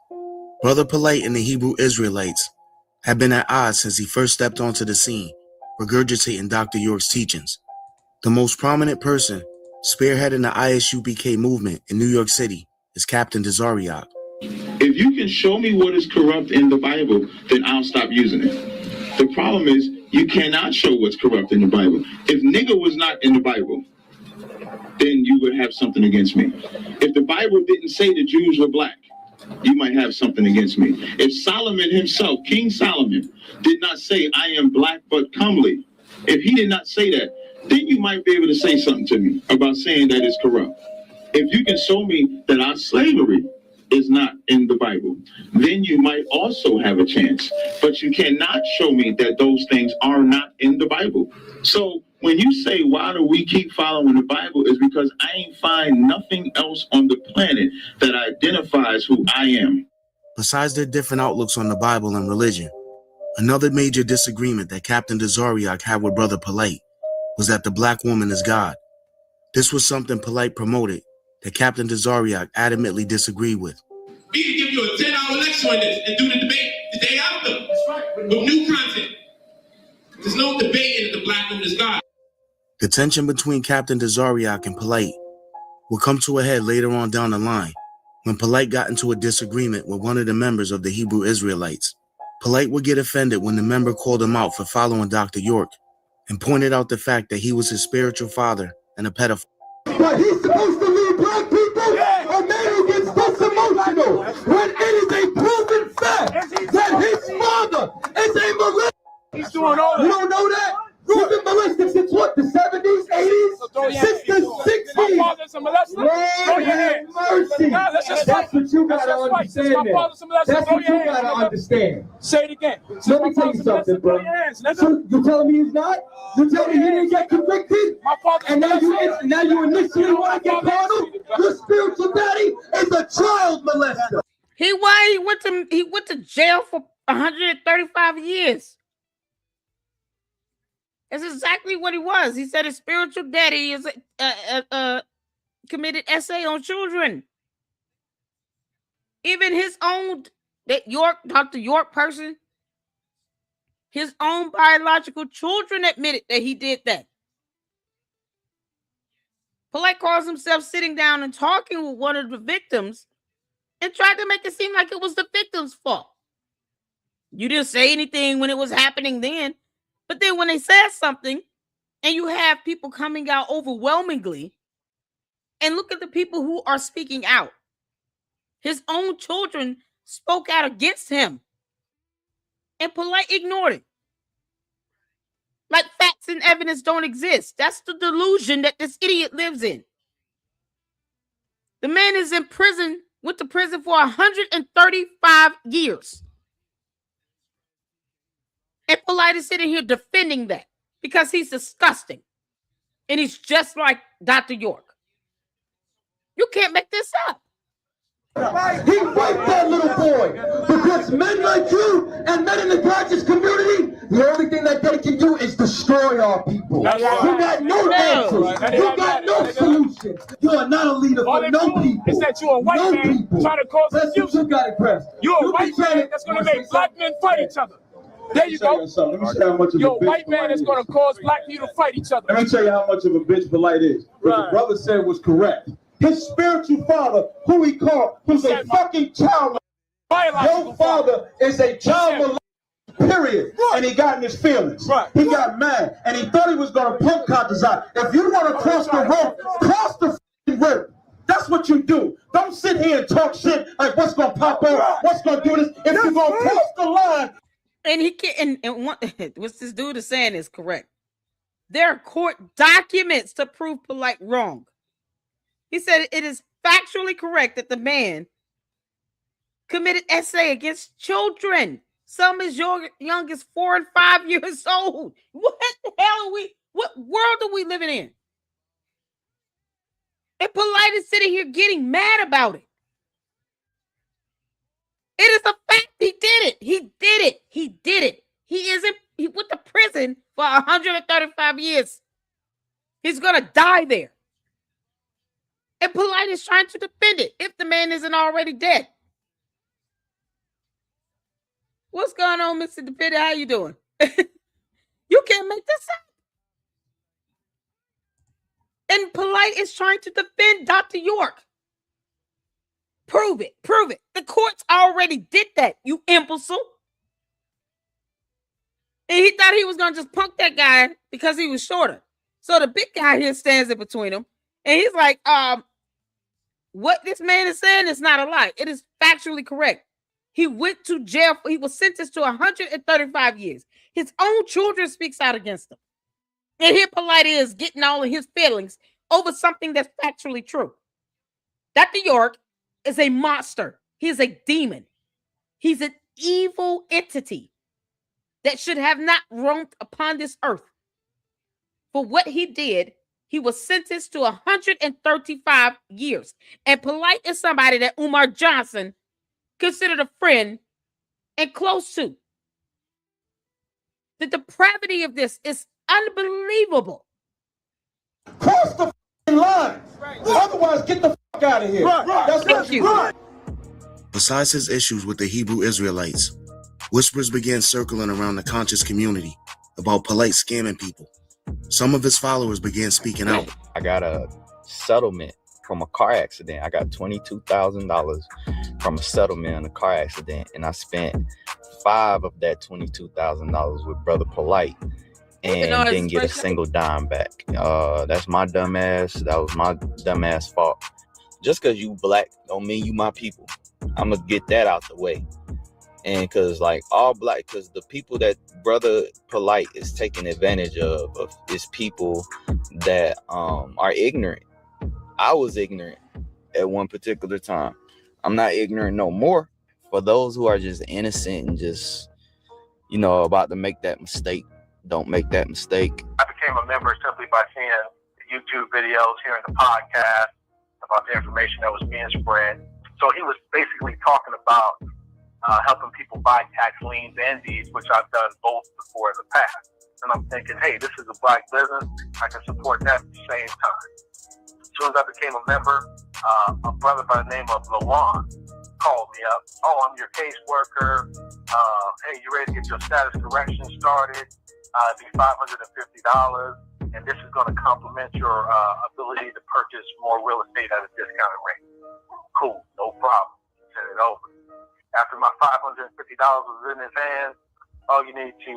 Brother Polight and the Hebrew Israelites have been at odds since he first stepped onto the scene, regurgitating Dr. York's teachings. The most prominent person spearheading the ISUPK movement in New York City is Captain Dzariak. If you can show me what is corrupt in the Bible, then I'll stop using it. The problem is you cannot show what's corrupt in the Bible. If nigger was not in the Bible, then you would have something against me. If the Bible didn't say the Jews were black, you might have something against me. If Solomon himself, King Solomon, did not say, I am black but comely, if he did not say that, then you might be able to say something to me about saying that it's corrupt. If you can show me that our slavery is not in the Bible, then you might also have a chance. But you cannot show me that those things are not in the Bible. So when you say, why do we keep following the Bible, is because I ain't find nothing else on the planet that identifies who I am. Besides their different outlooks on the Bible and religion, another major disagreement that Captain Dzariak had with Brother Polight was that the black woman is God. This was something Polight promoted that Captain Dzariak adamantly disagreed with. We can give you a 10-hour lecture on this and do the debate the day after. That's right. With new content. There's no debating that the black woman is God. The tension between Captain Dzariak and Polight would come to a head later on down the line when Polight got into a disagreement with one of the members of the Hebrew Israelites. Polight would get offended when the member called him out for following Dr. York and pointed out the fact that he was his spiritual father and a pedophile. But he's supposed to lead black people. A man who gets this emotional when it is a proven fact that his father is a molester. He's doing all that. You don't know that? You've been molested since what, the 70s, 80s? Since the 60s. My father's a molester. Lord have mercy. That's what you gotta understand now. That's what you gotta understand. Say it again. Let me tell you something, bro. So you telling me he's not? You telling me he didn't get convicted? And now you initially want to get carnal? Your spiritual daddy is a child molester. He went to jail for 135 years. That's exactly what he was. He said his spiritual daddy is committed essay on children. Even his own Dr. York person, his own biological children admitted that he did that. Polight calls himself sitting down and talking with one of the victims and tried to make it seem like it was the victim's fault. You didn't say anything when it was happening then. But then when they said something and you have people coming out overwhelmingly, and look at the people who are speaking out. His own children spoke out against him. And Polight ignored it. Like facts and evidence don't exist. That's the delusion that this idiot lives in. The man is in prison, went to prison for 135 years. And Polight is sitting here defending that because he's disgusting. And he's just like Dr. York. You can't make this up. He raped that little boy because men like you and men in the conscious community, the only thing that they can do is destroy our people. You got no answers. You got no solutions. You are not a leader for no people. Is that you're a white man trying to cause confusion? You got it, Chris. You're a white man that's going to make black men fight each other. There you go. You're a white man that's going to cause black people to fight each other. Let me tell you how much of a bitch Polight is. What the brother said was correct. His spiritual father, who he called, who's a fucking child. Your father is a child molester, period. And he got in his feelings. He got mad. And he thought he was going to punk Conscious out. If you want to cross the road, cross the fucking road. That's what you do. Don't sit here and talk shit like what's going to pop up, what's going to do this. If you're going to cross the line. And he can't, and what this dude is saying is correct. There are court documents to prove Polight wrong. He said it is factually correct that the man committed SA against children. Some as young as 4 and 5 years old. What the hell are we? What world are we living in? And Polight is sitting here getting mad about it. It is a fact. He did it. He did it. He did it. He went to prison for 135 years. He's going to die there. And Polight is trying to defend it if the man isn't already dead. What's going on, Mr. Defender? How you doing? You can't make this up. And Polight is trying to defend Dr. York. Prove it. Prove it. The courts already did that, you imbecile. And he thought he was going to just punk that guy because he was shorter. So the big guy here stands in between them. And he's like, what this man is saying is not a lie. It is factually correct. He went to jail. He was sentenced to 135 years. His own children speaks out against him. And here Polight is getting all of his feelings over something that's factually true. Dr. York is a monster. He is a demon. He's an evil entity that should have not roamed upon this earth. For what he did, he was sentenced to 135 years. And Polight is somebody that Umar Johnson considered a friend and close to. The depravity of this is unbelievable. Cross the line. Otherwise, get the fuck out of here. That's what you do. Besides his issues with the Hebrew Israelites, whispers began circling around the conscious community about Polight scamming people. Some of his followers began speaking out. I got a settlement from a car accident. I got $22,000 from a settlement in a car accident, and I spent $5 of that $22,000 with Brother Polight and didn't get a single dime back. That's my dumb ass. That was my dumb ass fault. Just because you black don't mean you my people. I'm gonna get that out the way. And because like all black, because the people that Brother Polight is taking advantage of is people that are ignorant. I was ignorant at one particular time. I'm not ignorant no more. For those who are just innocent and just, you know, about to make that mistake, don't make that mistake. I became a member simply by seeing the YouTube videos, hearing the podcast about the information that was being spread. So he was basically talking about helping people buy tax liens and deeds, which I've done both before in the past. And I'm thinking, hey, this is a black business. I can support that at the same time. As soon as I became a member, a brother by the name of Lawan called me up. Oh, I'm your caseworker. Hey, you ready to get your status correction started? It'd be $550. And this is going to complement your ability to purchase more real estate at a discounted rate. Cool, no problem. Send it over. After my $550 was in his hands, oh, you need to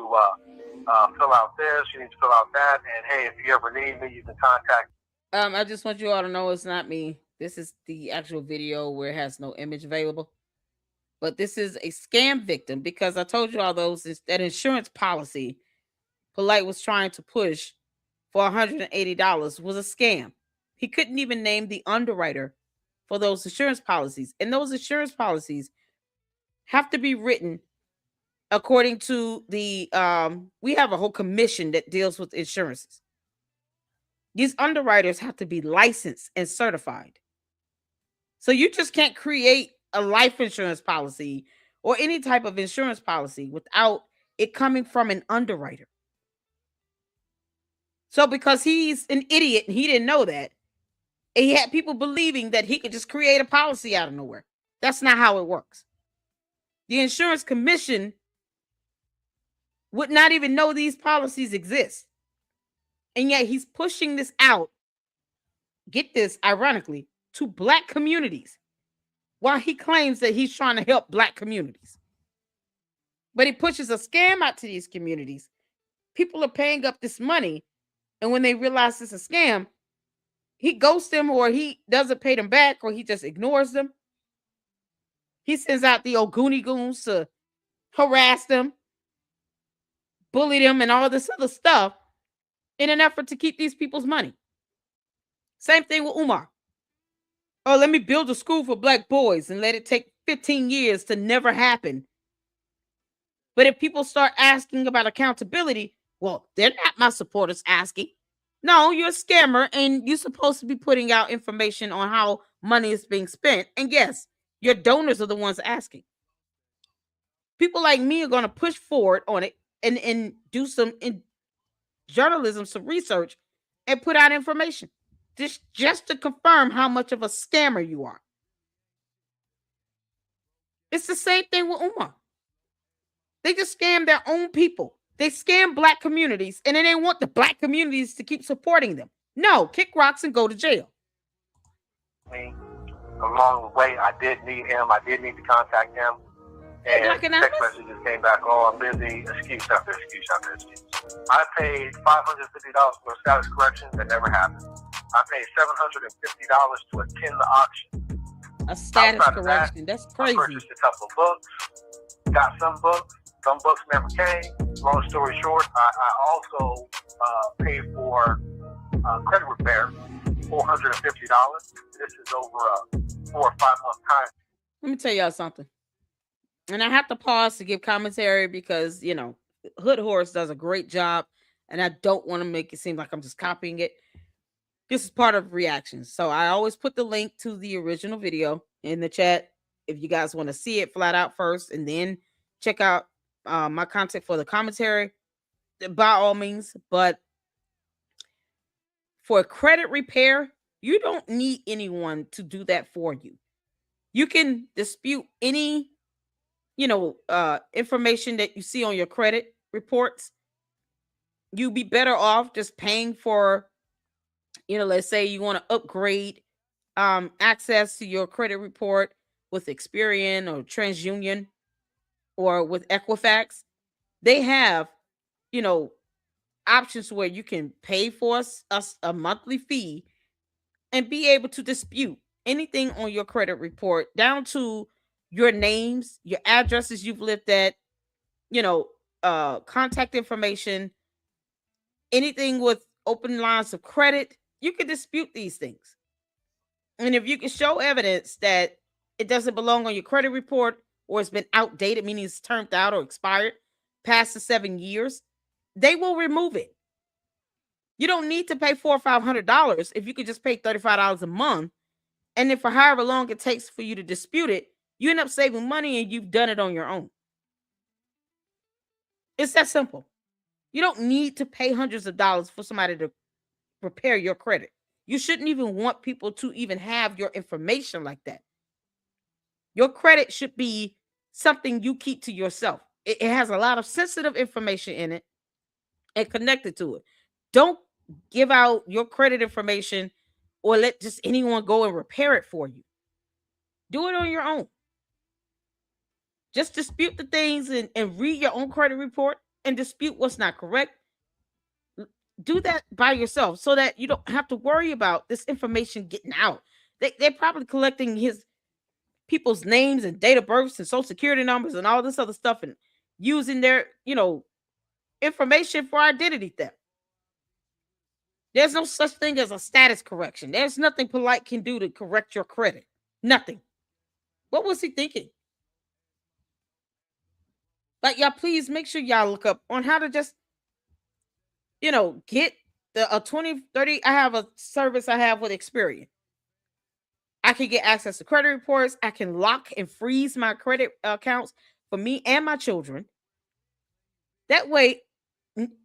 fill out this, you need to fill out that, and hey, if you ever need me, you can contact me. I just want you all to know it's not me. This is the actual video where it has no image available. But this is a scam victim because I told you all that insurance policy Polight was trying to push for $180 was a scam. He couldn't even name the underwriter for those insurance policies. And those insurance policies have to be written according to the, we have a whole commission that deals with insurances. These underwriters have to be licensed and certified. So you just can't create a life insurance policy or any type of insurance policy without it coming from an underwriter. So because he's an idiot and he didn't know that, and he had people believing that he could just create a policy out of nowhere. That's not how it works. The insurance commission would not even know these policies exist. And yet he's pushing this out, get this, ironically, to Black communities, while he claims that he's trying to help Black communities. But he pushes a scam out to these communities. People are paying up this money, and when they realize it's a scam, he ghosts them, or he doesn't pay them back, or he just ignores them. He sends out the old Goonie Goons to harass them, bully them, and all this other stuff in an effort to keep these people's money. Same thing with Umar. Oh, let me build a school for Black boys and let it take 15 years to never happen. But if people start asking about accountability, well, they're not my supporters asking. No, you're a scammer, and you're supposed to be putting out information on how money is being spent. And yes, your donors are the ones asking. People like me are going to push forward on it and do some journalism, some research, and put out information just to confirm how much of a scammer you are. It's the same thing with Umar. They just scam their own people. They scam Black communities, and then they want the Black communities to keep supporting them. No, kick rocks and go to jail. Along the way, I did need him. I did need to contact him. And text messages came back, oh, I'm busy, excuse after excuse after excuse. I paid $550 for a status correction that never happened. I paid $750 to attend the auction. A status correction, that's crazy. I purchased a couple of books, got some books never came. Long story short, I also paid for credit repair, $450. This is over a 4 or 5 month time. Let me tell y'all something. And I have to pause to give commentary because, you know, Hood Horse does a great job, and I don't want to make it seem like I'm just copying it. This is part of reactions. So I always put the link to the original video in the chat if you guys want to see it flat out first, and then check out my content for the commentary, by all means. But for credit repair, you don't need anyone to do that for you. You can dispute any, information that you see on your credit reports. You'd be better off just paying for, let's say you want to upgrade access to your credit report with Experian or TransUnion or with Equifax. They have, options where you can pay for a monthly fee and be able to dispute anything on your credit report, down to your names, your addresses you've lived at, contact information, anything with open lines of credit. You can dispute these things. And if you can show evidence that it doesn't belong on your credit report, or it's been outdated, meaning it's turned out or expired past the 7 years, they will remove it. You don't need to pay $400 or $500 if you could just pay $35 a month. And then for however long it takes for you to dispute it, you end up saving money and you've done it on your own. It's that simple. You don't need to pay hundreds of dollars for somebody to repair your credit. You shouldn't even want people to even have your information like that. Your credit should be something you keep to yourself. It has a lot of sensitive information in it and connected to it. Don't give out your credit information or let just anyone go and repair it for you. Do it on your own. Just dispute the things and read your own credit report and dispute what's not correct. Do that by yourself so that you don't have to worry about this information getting out. They're probably collecting his people's names and date of births and social security numbers and all this other stuff and using their, information for identity theft. There's no such thing as a status correction. There's nothing Polight can do to correct your credit. Nothing. What was he thinking? Like, y'all, please make sure y'all look up on how to just, get a 20, 30. I have a service I have with Experian. I can get access to credit reports. I can lock and freeze my credit accounts for me and my children. That way,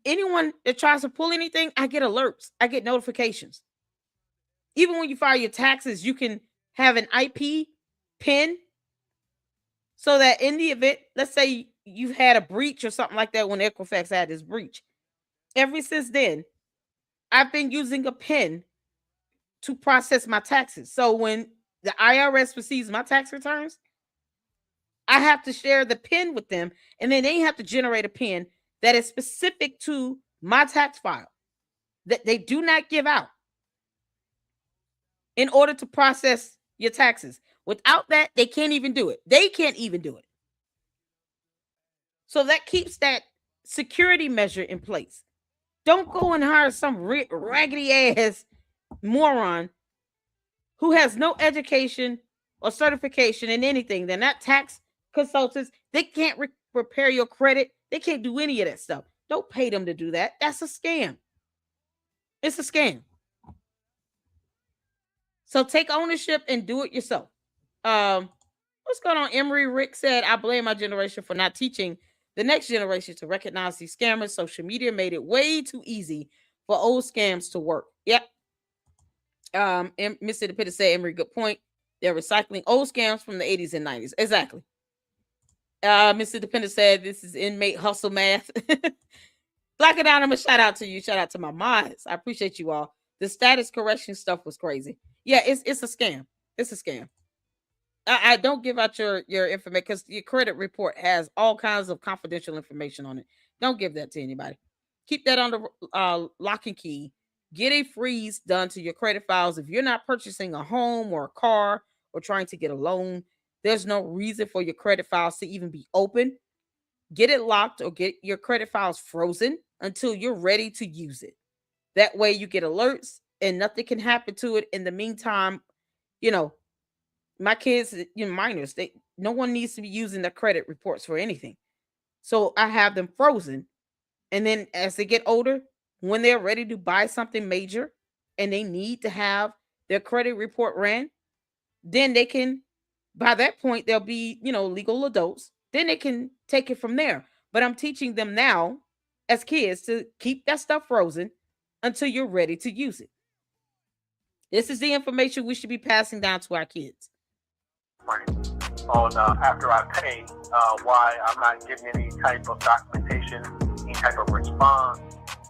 anyone that tries to pull anything, I get alerts. I get notifications. Even when you file your taxes, you can have an IP PIN so that in the event, let's say you've had a breach or something like that when Equifax had this breach. Ever since then, I've been using a PIN to process my taxes. So when the IRS receives my tax returns, I have to share the PIN with them, and then they have to generate a PIN that is specific to my tax file that they do not give out in order to process your taxes. Without that, they can't even do it. They can't even do it. So that keeps that security measure in place. Don't go and hire some raggedy ass moron who has no education or certification in anything. They're not tax consultants. They can't repair your credit. They can't do any of that stuff. Don't pay them to do that. That's a scam. It's a scam. So take ownership and do it yourself. What's going on? Emery Rick said, I blame my generation for not teaching the next generation to recognize these scammers. Social media made it way too easy for old scams to work. Yep. Mr. DePitta said, Emery, good point. They're recycling old scams from the 80s and 90s. Exactly. Mr. DePitta said, this is inmate hustle math. Black Anonymous, shout out to you. Shout out to my mods. I appreciate you all. The status correction stuff was crazy. Yeah, it's a scam. It's a scam. I don't give out your information because your credit report has all kinds of confidential information on it. Don't give that to anybody. Keep that under lock and key. Get a freeze done to your credit files. If you're not purchasing a home or a car or trying to get a loan, there's no reason for your credit files to even be open. Get it locked or get your credit files frozen until you're ready to use it. That way you get alerts and nothing can happen to it. In the meantime, my kids, minors, no one needs to be using their credit reports for anything. So I have them frozen. And then as they get older, when they're ready to buy something major and they need to have their credit report ran, then they can, by that point, they'll be, legal adults. Then they can take it from there. But I'm teaching them now as kids to keep that stuff frozen until you're ready to use it. This is the information we should be passing down to our kids. On after I pay, why I'm not getting any type of documentation, any type of response,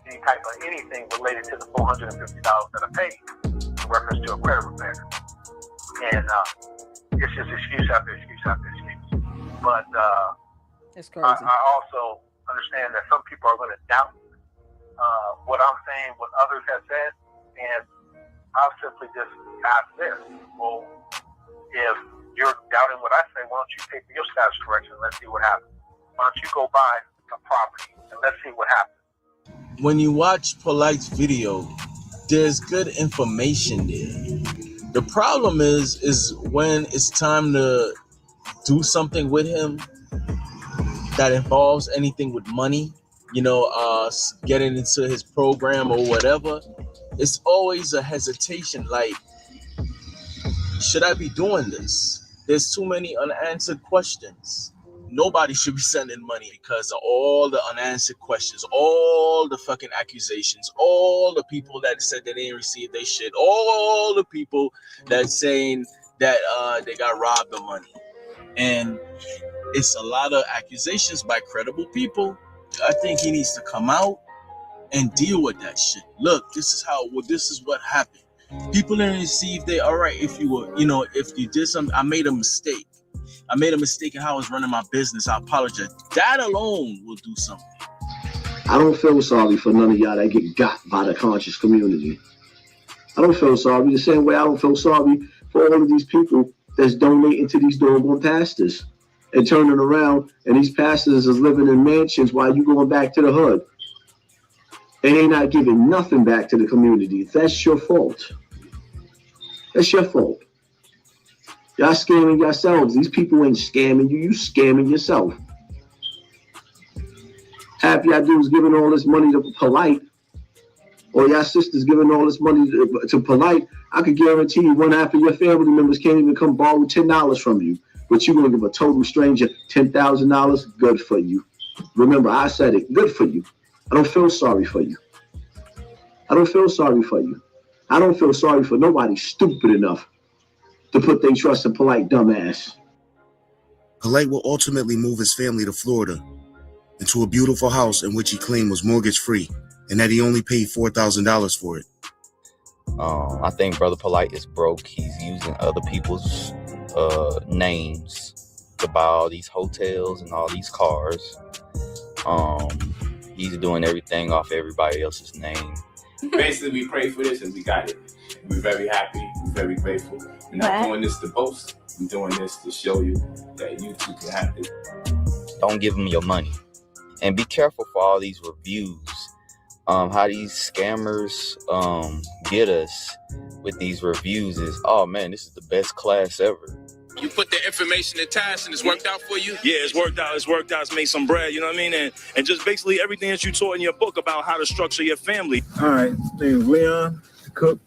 any type of anything related to the $450 that I paid in reference to a credit repair. And it's just excuse after excuse after excuse. But that's crazy. I also understand that some people are going to doubt what I'm saying, what others have said, and I'll simply just ask this. Well, if you're doubting what I say, why don't you pay for your status correction and let's see what happens? Why don't you go buy a property and let's see what happens? When you watch Polight's video, there's good information there. The problem is when it's time to do something with him that involves anything with money, getting into his program or whatever, it's always a hesitation. Like, should I be doing this? There's too many unanswered questions. Nobody should be sending money because of all the unanswered questions, all the fucking accusations, all the people that said that they didn't receive their shit, all the people that saying that they got robbed of money. And it's a lot of accusations by credible people. I think he needs to come out and deal with that shit. Look, this is what happened. People didn't receive their, all right, if you did something, I made a mistake. I made a mistake in how I was running my business. I apologize. That alone will do something. I don't feel sorry for none of y'all that get got by the conscious community. I don't feel sorry the same way I don't feel sorry for all of these people that's donating to these doggone pastors and turning around, and these pastors is living in mansions while you going back to the hood. And they not giving nothing back to the community. That's your fault. That's your fault. Y'all scamming yourselves. These people ain't scamming you. You scamming yourself. Half y'all dudes giving all this money to Polight. or your sister's giving all this money to Polight, I could guarantee you one half of your family members can't even come borrow $10 from you. But you're going to give a total stranger $10,000? Good for you. Remember, I said it. Good for you. I don't feel sorry for you. I don't feel sorry for you. I don't feel sorry for nobody stupid enough to put their trust in Polight dumbass. Polight will ultimately move his family to Florida, into a beautiful house in which he claimed was mortgage-free, and that he only paid $4,000 for it. I think Brother Polight is broke. He's using other people's names to buy all these hotels and all these cars. He's doing everything off everybody else's name. Basically, we prayed for this and we got it. We're very happy. We're very grateful. We're not doing this to boast. We're doing this to show you that you too can have this. Don't give them your money. And be careful for all these reviews. How these scammers get us with these reviews is, oh man, this is the best class ever. You put the information in task and it's worked out for you? Yeah, it's worked out. It's made some bread, you know what I mean? And just basically everything that you taught in your book about how to structure your family. All right, name is Leon Cook.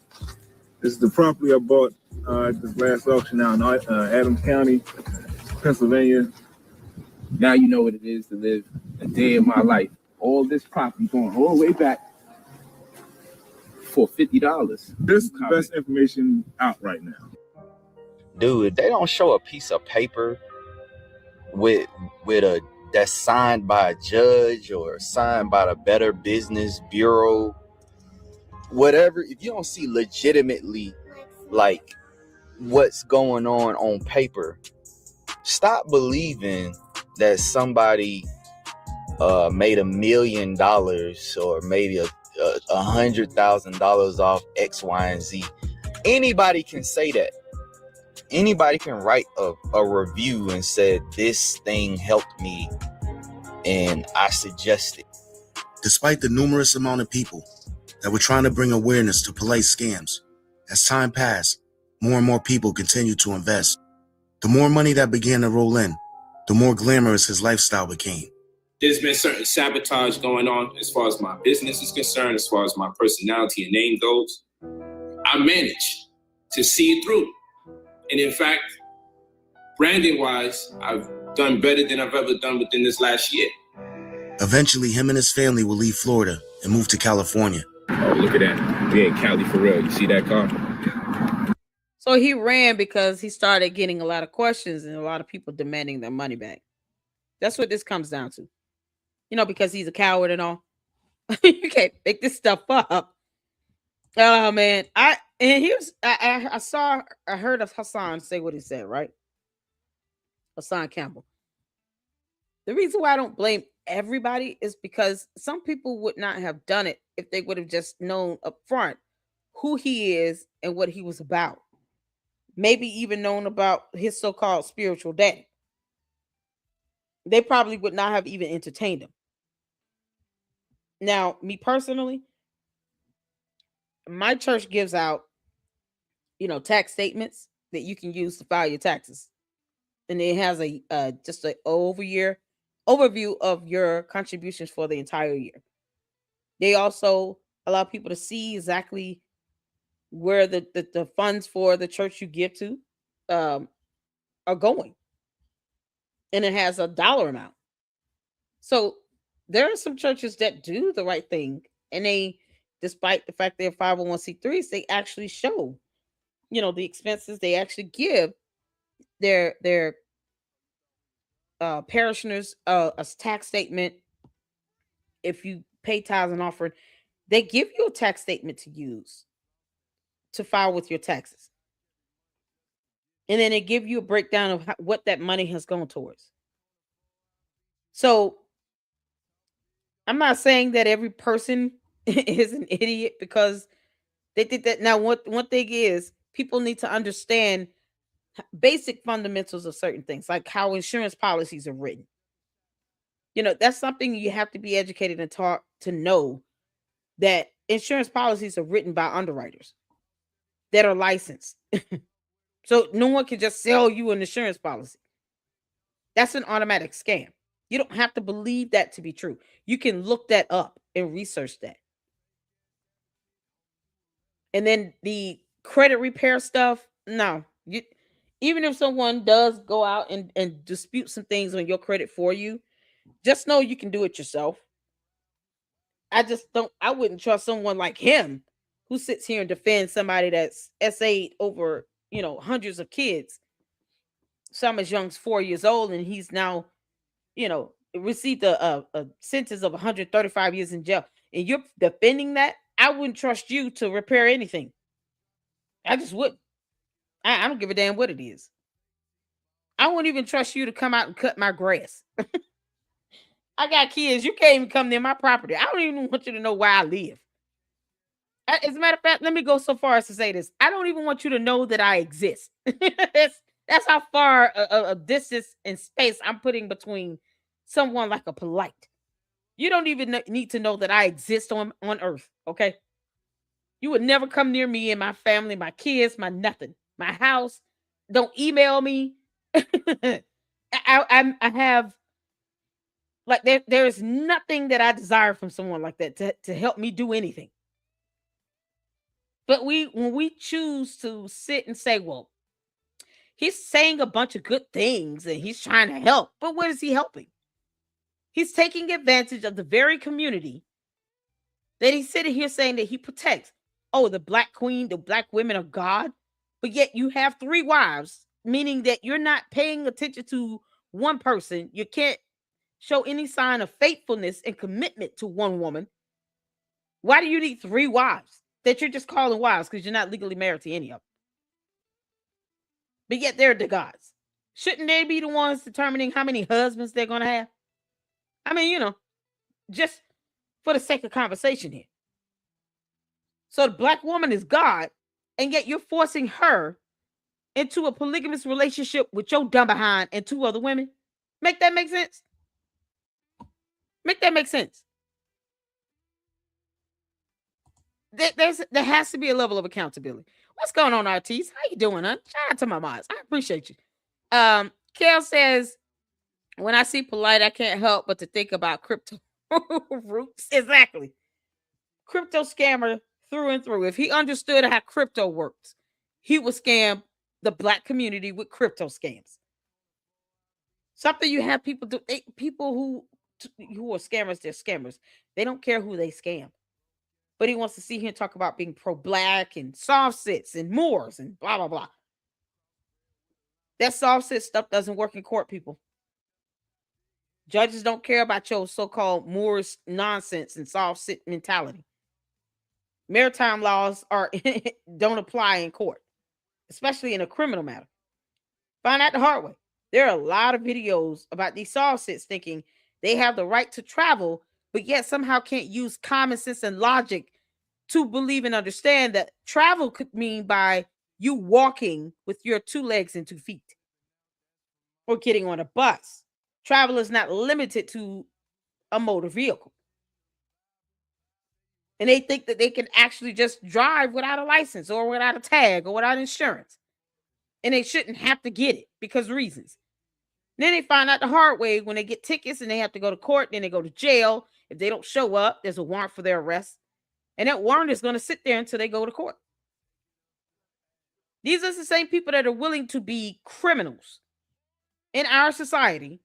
This is the property I bought at this last auction out in Adams County, Pennsylvania. Now you know what it is to live a day of my life. All this property going all the way back for $50. This is the best information out right now. Dude, they don't show a piece of paper with a that's signed by a judge or signed by the Better Business Bureau, whatever. If you don't see legitimately like what's going on paper, stop believing that somebody made $1 million or maybe $100,000 off X, Y, and Z. Anybody can say that. Anybody can write a review and say this thing helped me and I suggest it. Despite the numerous amount of people that were trying to bring awareness to Polight scams, as time passed, more and more people continued to invest. The more money that began to roll in, the more glamorous his lifestyle became. There's been certain sabotage going on as far as my business is concerned, as far as my personality and name goes. I managed to see it through. And in fact, branding-wise, I've done better than I've ever done within this last year. Eventually, him and his family will leave Florida and move to California. Oh, look at that. We in Cali for real. You see that car? So he ran because he started getting a lot of questions and a lot of people demanding their money back. That's what this comes down to. You know, because he's a coward and all. You can't make this stuff up. Oh man. I heard of Hassan say what he said, right? Hassan Campbell. The reason why I don't blame everybody is because some people would not have done it if they would have just known up front who he is and what he was about. Maybe even known about his so-called spiritual daddy. They probably would not have even entertained him. Now, me personally, my church gives out, tax statements that you can use to file your taxes. And it has just an overview of your contributions for the entire year. They also allow people to see exactly where the funds for the church you give to are going. And it has a dollar amount. So there are some churches that do the right thing. And they, despite the fact they're 501c3s, they actually show, the expenses. They actually give their parishioners a tax statement. If you pay tithes and offering, they give you a tax statement to use to file with your taxes. And then they give you a breakdown of what that money has gone towards. So I'm not saying that every person is an idiot because they did that. Now, one thing is people need to understand basic fundamentals of certain things, like how insurance policies are written. That's something you have to be educated and taught to know, that insurance policies are written by underwriters that are licensed. So no one can just sell you an insurance policy. That's an automatic scam. You don't have to believe that to be true. You can look that up and research that. And then the credit repair stuff, no. Even if someone does go out and dispute some things on your credit for you, just know you can do it yourself. I wouldn't trust someone like him who sits here and defends somebody that's SA'd over, hundreds of kids. Some as young as 4 years old, and he's now, received a sentence of 135 years in jail. And you're defending that? I wouldn't trust you to repair anything. I just wouldn't. I don't give a damn what it is. I wouldn't even trust you to come out and cut my grass. I got kids. You can't even come near my property. I don't even want you to know where I live. As a matter of fact, let me go so far as to say this. I don't even want you to know that I exist. That's how far a distance and space I'm putting between someone like a Polight. You don't even need to know that I exist on earth, okay? You would never come near me and my family, my kids, my nothing, my house. Don't email me. I have, like, there is nothing that I desire from someone like that to help me do anything. But when we choose to sit and say, well, he's saying a bunch of good things and he's trying to help, but what is he helping? He's taking advantage of the very community that he's sitting here saying that he protects. Oh, the black queen, the black women of God. But yet you have 3 wives, meaning that you're not paying attention to one person. You can't show any sign of faithfulness and commitment to one woman. Why do you need 3 wives that you're just calling wives because you're not legally married to any of them? But yet they're the gods. Shouldn't they be the ones determining how many husbands they're going to have? I mean, just for the sake of conversation here. So the black woman is God, and yet you're forcing her into a polygamous relationship with your dumb behind and 2 other women. Make that make sense? Make that make sense? There has to be a level of accountability. What's going on, RTs? How you doing, huh? Shout out to my moms. I appreciate you. Kel says, when I see Polight, I can't help but to think about crypto roots. Exactly. Crypto scammer through and through. If he understood how crypto works, he would scam the black community with crypto scams. Something you have people do. People who are scammers, they're scammers. They don't care who they scam. But he wants to see him talk about being pro-black and soft sits and Moors and blah, blah, blah. That soft sit stuff doesn't work in court, people. Judges don't care about your so-called Moorish nonsense and soft sit mentality. Maritime laws don't apply in court, especially in a criminal matter. Find out the hard way. There are a lot of videos about these soft sits thinking they have the right to travel, but yet somehow can't use common sense and logic to believe and understand that travel could mean by you walking with your 2 legs and 2 feet or getting on a bus. Travel is not limited to a motor vehicle. And they think that they can actually just drive without a license or without a tag or without insurance. And they shouldn't have to get it because of reasons. Then they find out the hard way when they get tickets and they have to go to court. Then they go to jail. If they don't show up, there's a warrant for their arrest. And that warrant is going to sit there until they go to court. These are the same people that are willing to be criminals in our society,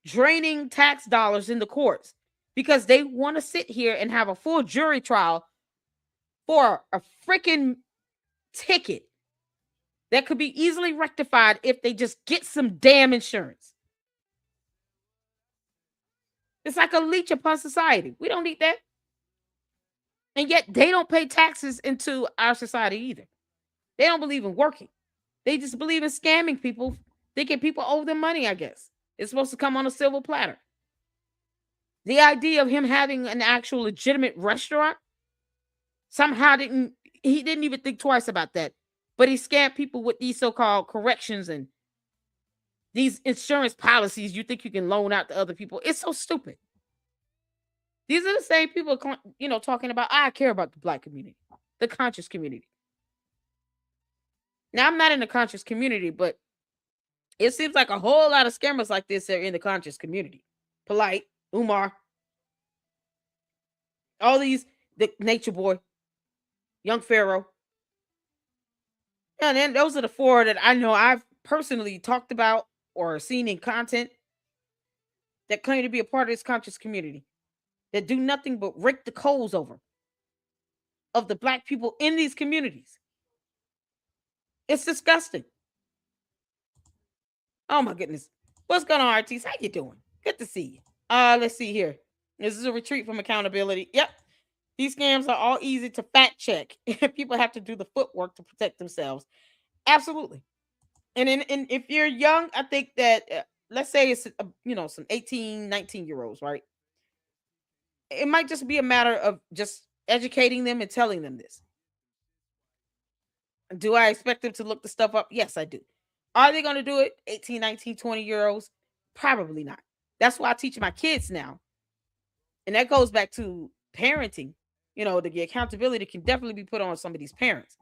draining tax dollars in the courts because they want to sit here and have a full jury trial for a freaking ticket that could be easily rectified if they just get some damn insurance. It's like a leech upon society. We don't need that. And yet they don't pay taxes into our society either. They don't believe in working. They just believe in scamming people, thinking people owe them money, I guess. It's supposed to come on a silver platter. The idea of him having an actual legitimate restaurant, somehow he didn't even think twice about that. But he scammed people with these so-called corrections and these insurance policies you think you can loan out to other people. It's so stupid. These are the same people, talking about, I care about the black community, the conscious community. Now, I'm not in the conscious community, but it seems like a whole lot of scammers like this are in the conscious community. Polight, Umar, all these, the Nature Boy. Young Pharaoh. And then those are the four that I know I've personally talked about or seen in content that claim to be a part of this conscious community that do nothing but rake the coals over of the black people in these communities. It's disgusting. Oh my goodness. What's going on, RTs? How you doing? Good to see you. Let's see here. This is a retreat from accountability. Yep. These scams are all easy to fact check. People have to do the footwork to protect themselves. Absolutely. And if you're young, I think that let's say it's some 18, 19-year-olds, right? It might just be a matter of just educating them and telling them this. Do I expect them to look the stuff up? Yes, I do. Are they going to do it? 18, 19, 20-year-olds? Probably not. That's why I teach my kids now. And that goes back to parenting. The accountability can definitely be put on some of these parents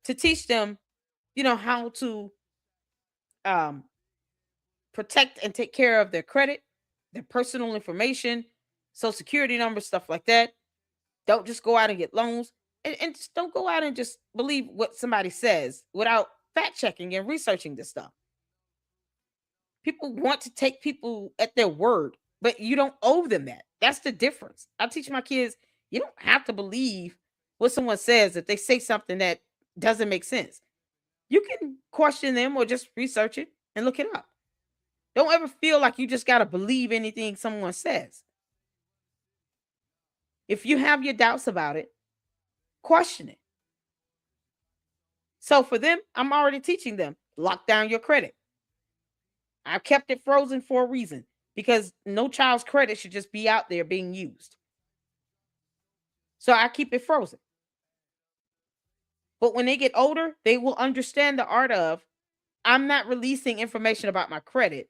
to teach them, how to protect and take care of their credit, their personal information, social security numbers, stuff like that. Don't just go out and get loans. And just don't go out and just believe what somebody says without fact checking and researching this stuff. People want to take people at their word, but you don't owe them that. That's the difference. I teach my kids, you don't have to believe what someone says if they say something that doesn't make sense. You can question them or just research it and look it up. Don't ever feel like you just got to believe anything someone says. If you have your doubts about it, question it. So for them, I'm already teaching them, lock down your credit. I've kept it frozen for a reason, because no child's credit should just be out there being used. So I keep it frozen. But when they get older, they will understand the art of, I'm not releasing information about my credit,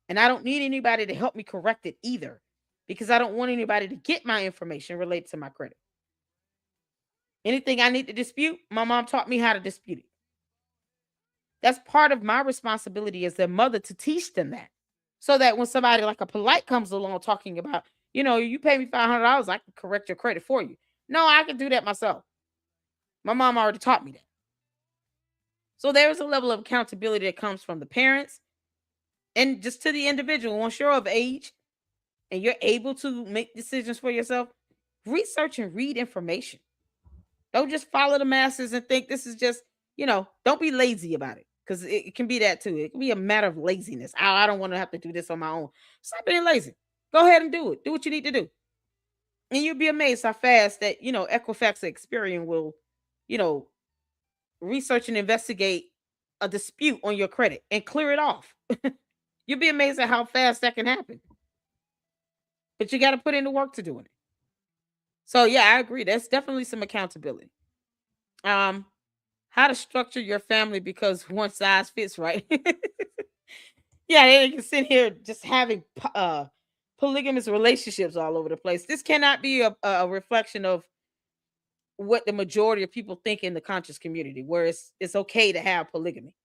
and I don't need anybody to help me correct it either, because I don't want anybody to get my information related to my credit. Anything I need to dispute, my mom taught me how to dispute it. That's part of my responsibility as their mother, to teach them that. So that when somebody like a Polight comes along talking about, you pay me $500, I can correct your credit for you. No, I can do that myself. My mom already taught me that. So there's a level of accountability that comes from the parents and just to the individual. Once you're of age and you're able to make decisions for yourself, research and read information. Don't just follow the masses and think this is just, don't be lazy about it, because it can be that too. It can be a matter of laziness. I don't want to have to do this on my own. Stop being lazy. Go ahead and do it. Do what you need to do. And you'll be amazed how fast that, Equifax or Experian will, research and investigate a dispute on your credit and clear it off. You'll be amazed at how fast that can happen. But you got to put in the work to doing it. So yeah, I agree. That's definitely some accountability. How to structure your family, because one size fits, right? Yeah, they can sit here just having polygamous relationships all over the place. This cannot be a reflection of what the majority of people think in the conscious community, where it's okay to have polygamy.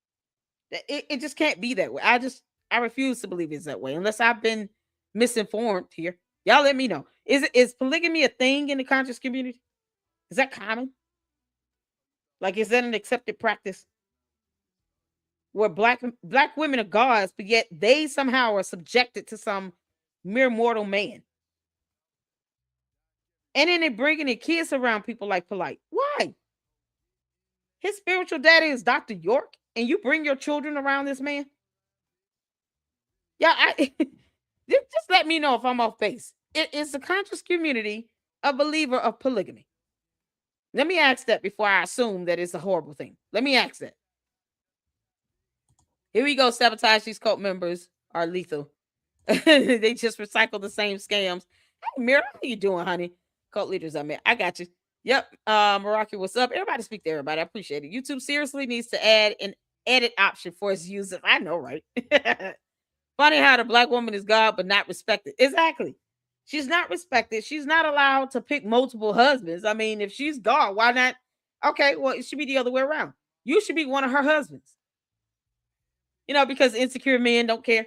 It just can't be that way. I refuse to believe it's that way unless I've been misinformed here. Y'all let me know. Is polygamy a thing in the conscious community? Is that common? Like, is that an accepted practice? Where black women are gods, but yet they somehow are subjected to some mere mortal man. And then they're bringing their kids around people like Polight. Why? His spiritual daddy is Dr. York, and you bring your children around this man? Yeah, just let me know if I'm off base. It is the conscious community a believer of polygamy? Let me ask that before I assume that it's a horrible thing. Let me ask that. Here we go. Sabotage. These cult members are lethal. They just recycle the same scams. Hey, Mira, how you doing, honey? Cult leaders, I got you. Yep. Meraki, what's up? Everybody speak to everybody. I appreciate it. YouTube seriously needs to add an edit option for its users. I know, right? Funny how the black woman is God, but not respected. Exactly. She's not respected. She's not allowed to pick multiple husbands. I mean, if she's God, why not? Okay, well, it should be the other way around. You should be one of her husbands. Because insecure men don't care.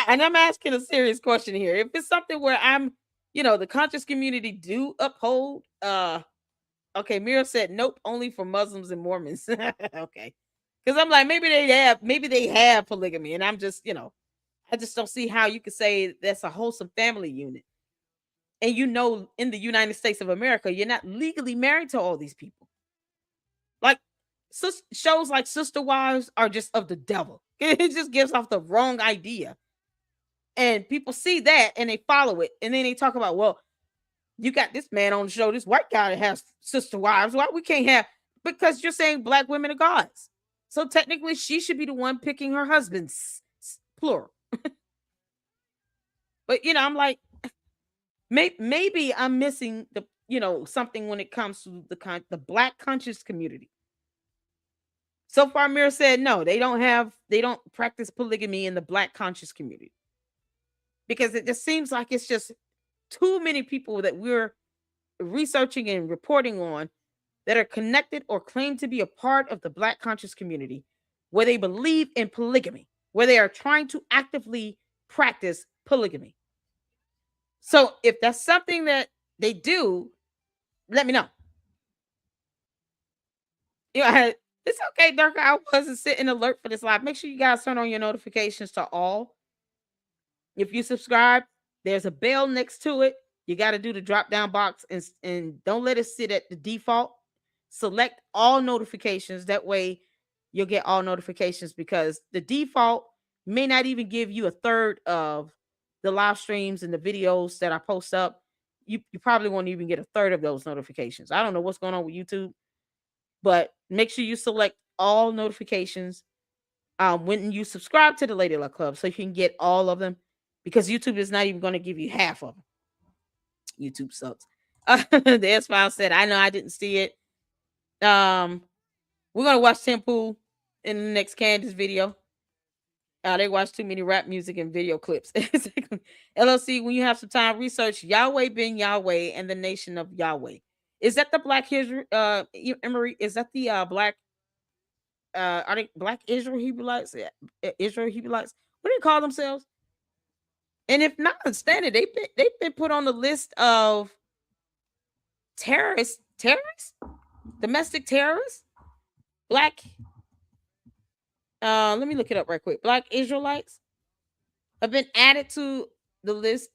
And I'm asking a serious question here. If it's something where I'm the conscious community do uphold. Okay, Mira said nope, only for Muslims and Mormons. Okay, because I'm like maybe they have polygamy, and I'm just I just don't see how you could say that's a wholesome family unit. And in the United States of America, you're not legally married to all these people. Like shows like Sister Wives are just of the devil. It just gives off the wrong idea. And people see that and they follow it. And then they talk about, well, you got this man on the show, this white guy that has sister wives. Why we can't have? Because you're saying black women are gods. So technically she should be the one picking her husband's plural. But I'm like, maybe I'm missing the something when it comes to the black conscious community. So far, Mira said no, they don't practice polygamy in the black conscious community. Because it just seems like it's just too many people that we're researching and reporting on that are connected or claim to be a part of the black conscious community where they believe in polygamy, where they are trying to actively practice polygamy. So if that's something that they do, let me know. It's okay, Darker. I wasn't sitting alert for this live. Make sure you guys turn on your notifications to all. If you subscribe, there's a bell next to it. You got to do the drop down box and don't let it sit at the default. Select all notifications. That way you'll get all notifications, because the default may not even give you a third of the live streams and the videos that I post up. You probably won't even get a third of those notifications. I don't know what's going on with YouTube, but make sure you select all notifications when you subscribe to the Lady Luck Club so you can get all of them, because YouTube is not even going to give you half of them. YouTube sucks. The S-File said, I know I didn't see it. We're going to watch Temple in the next Candace video. They watch too many rap music and video clips. LLC, when you have some time, research Yahweh ben Yahweh and the nation of Yahweh. Is that the black Israel? Emery, is that the black? Are they black Israel Hebrewites? Israel Hebrewites? What do they call themselves? And if not understanding, they've been put on the list of terrorists, domestic terrorists, black. Let me look it up right quick. Black Israelites have been added to the list.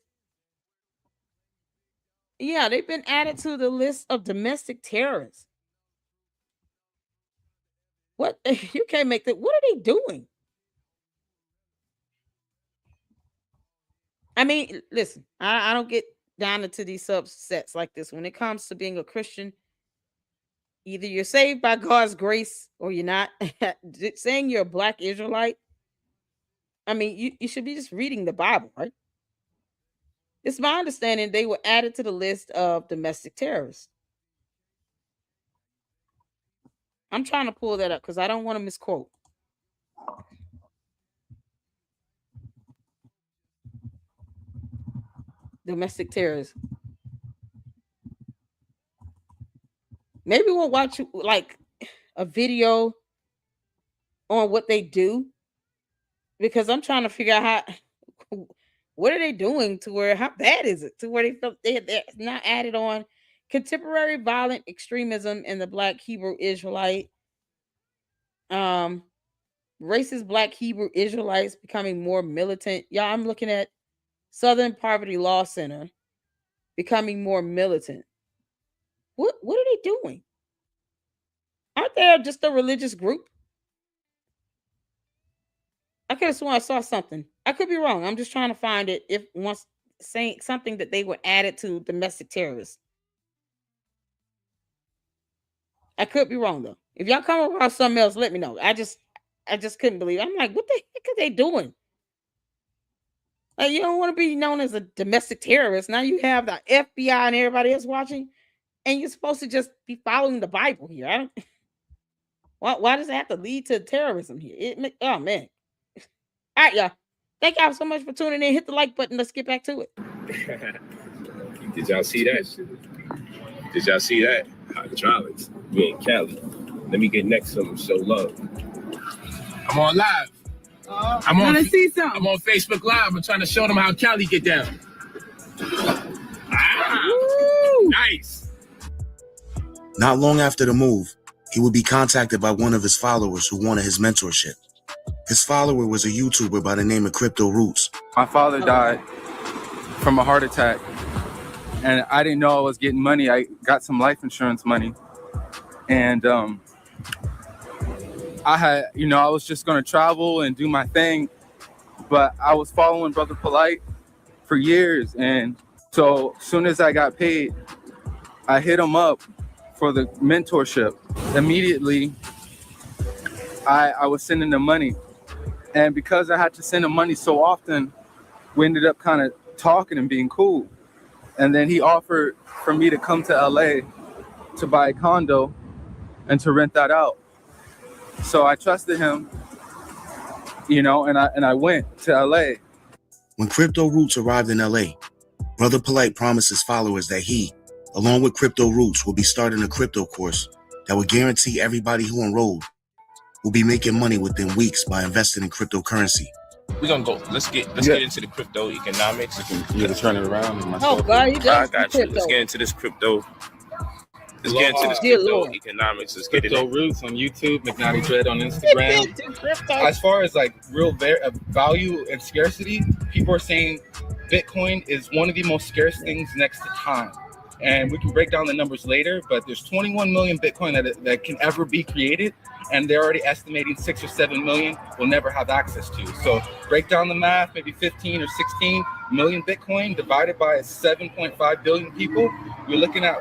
Yeah, they've been added to the list of domestic terrorists. What? You can't make that. What are they doing? I mean, listen, I don't get down into these subsets like this. When it comes to being a Christian, either you're saved by God's grace or you're not. Saying you're a black Israelite, I mean, you should be just reading the Bible, right? It's my understanding they were added to the list of domestic terrorists. I'm trying to pull that up because I don't want to misquote. Domestic terrorists. Maybe we'll watch like a video on what they do, because I'm trying to figure out what are they doing to where, how bad is it to where they feel they're not added on. Contemporary violent extremism in the black Hebrew Israelite. Racist black Hebrew Israelites becoming more militant. Yeah, I'm looking at Southern Poverty Law Center becoming more militant. What are they doing? Aren't they just a religious group? I could have sworn I saw something. I could be wrong. I'm just trying to find it. If once saying something that they were added to domestic terrorists. I could be wrong though. If y'all come across something else, let me know. I just couldn't believe it. I'm like, what the heck are they doing? Like, you don't want to be known as a domestic terrorist. Now you have the FBI and everybody else watching, and you're supposed to just be following the Bible here. I don't. Why does it have to lead to terrorism here? Oh man. All right, y'all. Thank y'all so much for tuning in. Hit the like button. Let's get back to it. Did y'all see that? Did y'all see that? Hydraulics. We in Cali. Let me get next to them. Show love. I'm on live. I'm on Facebook Live. I'm trying to show them how Cali get down. Not long after the move, he would be contacted by one of his followers who wanted his mentorship. His follower was a YouTuber by the name of Crypto Roots. My father died from a heart attack, and I didn't know I was getting money. I got some life insurance money, and I was just gonna travel and do my thing, but I was following Brother Polight for years, and so as soon as I got paid, I hit him up for the mentorship. Immediately, I was sending him money, and because I had to send him money so often, we ended up kind of talking and being cool. And then he offered for me to come to LA to buy a condo and to rent that out. So I trusted him, and I went to LA. When Crypto Roots arrived in LA, Brother Polight promised his followers that he, along with Crypto Roots, will be starting a crypto course that would guarantee everybody who enrolled will be making money within weeks by investing in cryptocurrency. We're gonna go. Let's get into the crypto economics. You gotta turn it around. Oh God, you I got you. Let's get into this crypto. Let's get into this crypto economics. Let's get Crypto Roots on YouTube, McNaughty Dread on Instagram. As far as like real value and scarcity, people are saying Bitcoin is one of the most scarce things next to time. And we can break down the numbers later, but there's 21 million Bitcoin that can ever be created, and they're already estimating 6 or 7 million will never have access to. So break down the math, maybe 15 or 16 million Bitcoin divided by 7.5 billion people. You're looking at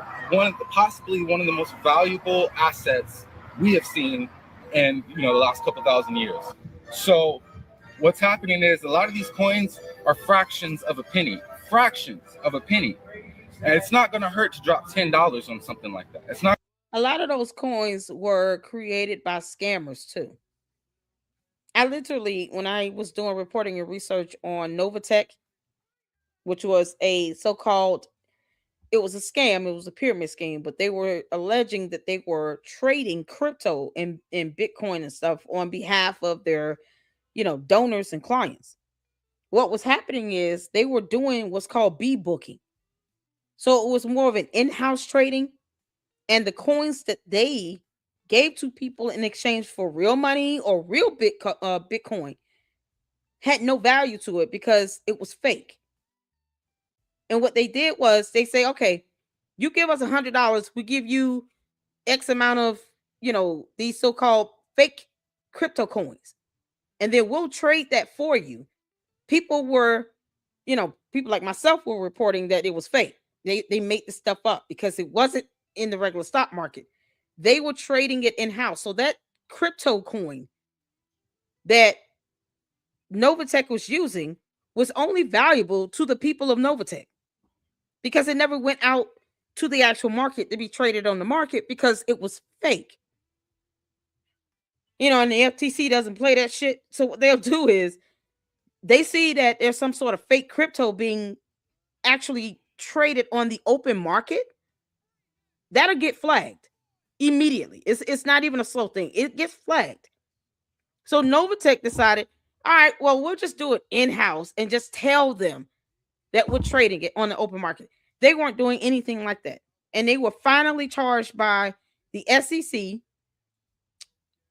possibly one of the most valuable assets we have seen in the last couple thousand years. So what's happening is a lot of these coins are fractions of a penny. And it's not going to hurt to drop $10 on something like that. It's not. A lot of those coins were created by scammers too. I literally, when I was doing reporting and research on Novatech, which was a so-called, it was a scam, it was a pyramid scheme, but they were alleging that they were trading crypto in Bitcoin and stuff on behalf of their, donors and clients. What was happening is they were doing what's called booking. So it was more of an in-house trading, and the coins that they gave to people in exchange for real money or real Bitcoin had no value to it because it was fake. And what they did was they say, okay, you give us $100, we give you X amount of, these so-called fake crypto coins, and then we'll trade that for you. People like myself were reporting that it was fake. They made this stuff up because it wasn't in the regular stock market. They were trading it in-house. So that crypto coin that Novatech was using was only valuable to the people of Novatech because it never went out to the actual market to be traded on the market because it was fake. And the FTC doesn't play that shit. So what they'll do is they see that there's some sort of fake crypto being actually traded on the open market, that'll get flagged immediately. It's not even a slow thing. It gets flagged. So Novatech decided, all right, well, we'll just do it in-house and just tell them that we're trading it on the open market. They weren't doing anything like that. And they were finally charged by the SEC.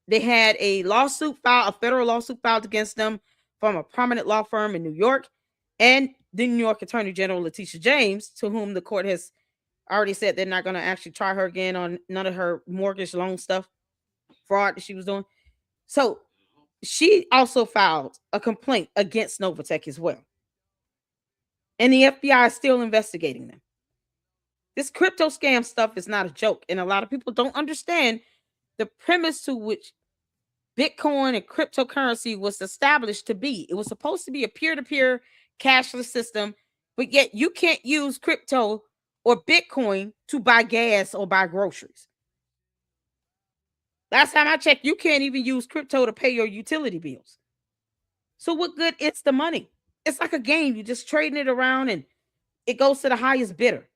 They had a federal lawsuit filed against them from a prominent law firm in New York, and the New York Attorney General, Letitia James, to whom the court has already said they're not going to actually try her again on none of her mortgage loan stuff, fraud that she was doing. So she also filed a complaint against Novatech as well. And the FBI is still investigating them. This crypto scam stuff is not a joke. And a lot of people don't understand the premise to which Bitcoin and cryptocurrency was established to be. It was supposed to be a peer-to-peer cashless system, but yet you can't use crypto or Bitcoin to buy gas or buy groceries. Last time I checked, you can't even use crypto to pay your utility bills. So what good is the money? It's like a game. You're just trading it around and it goes to the highest bidder.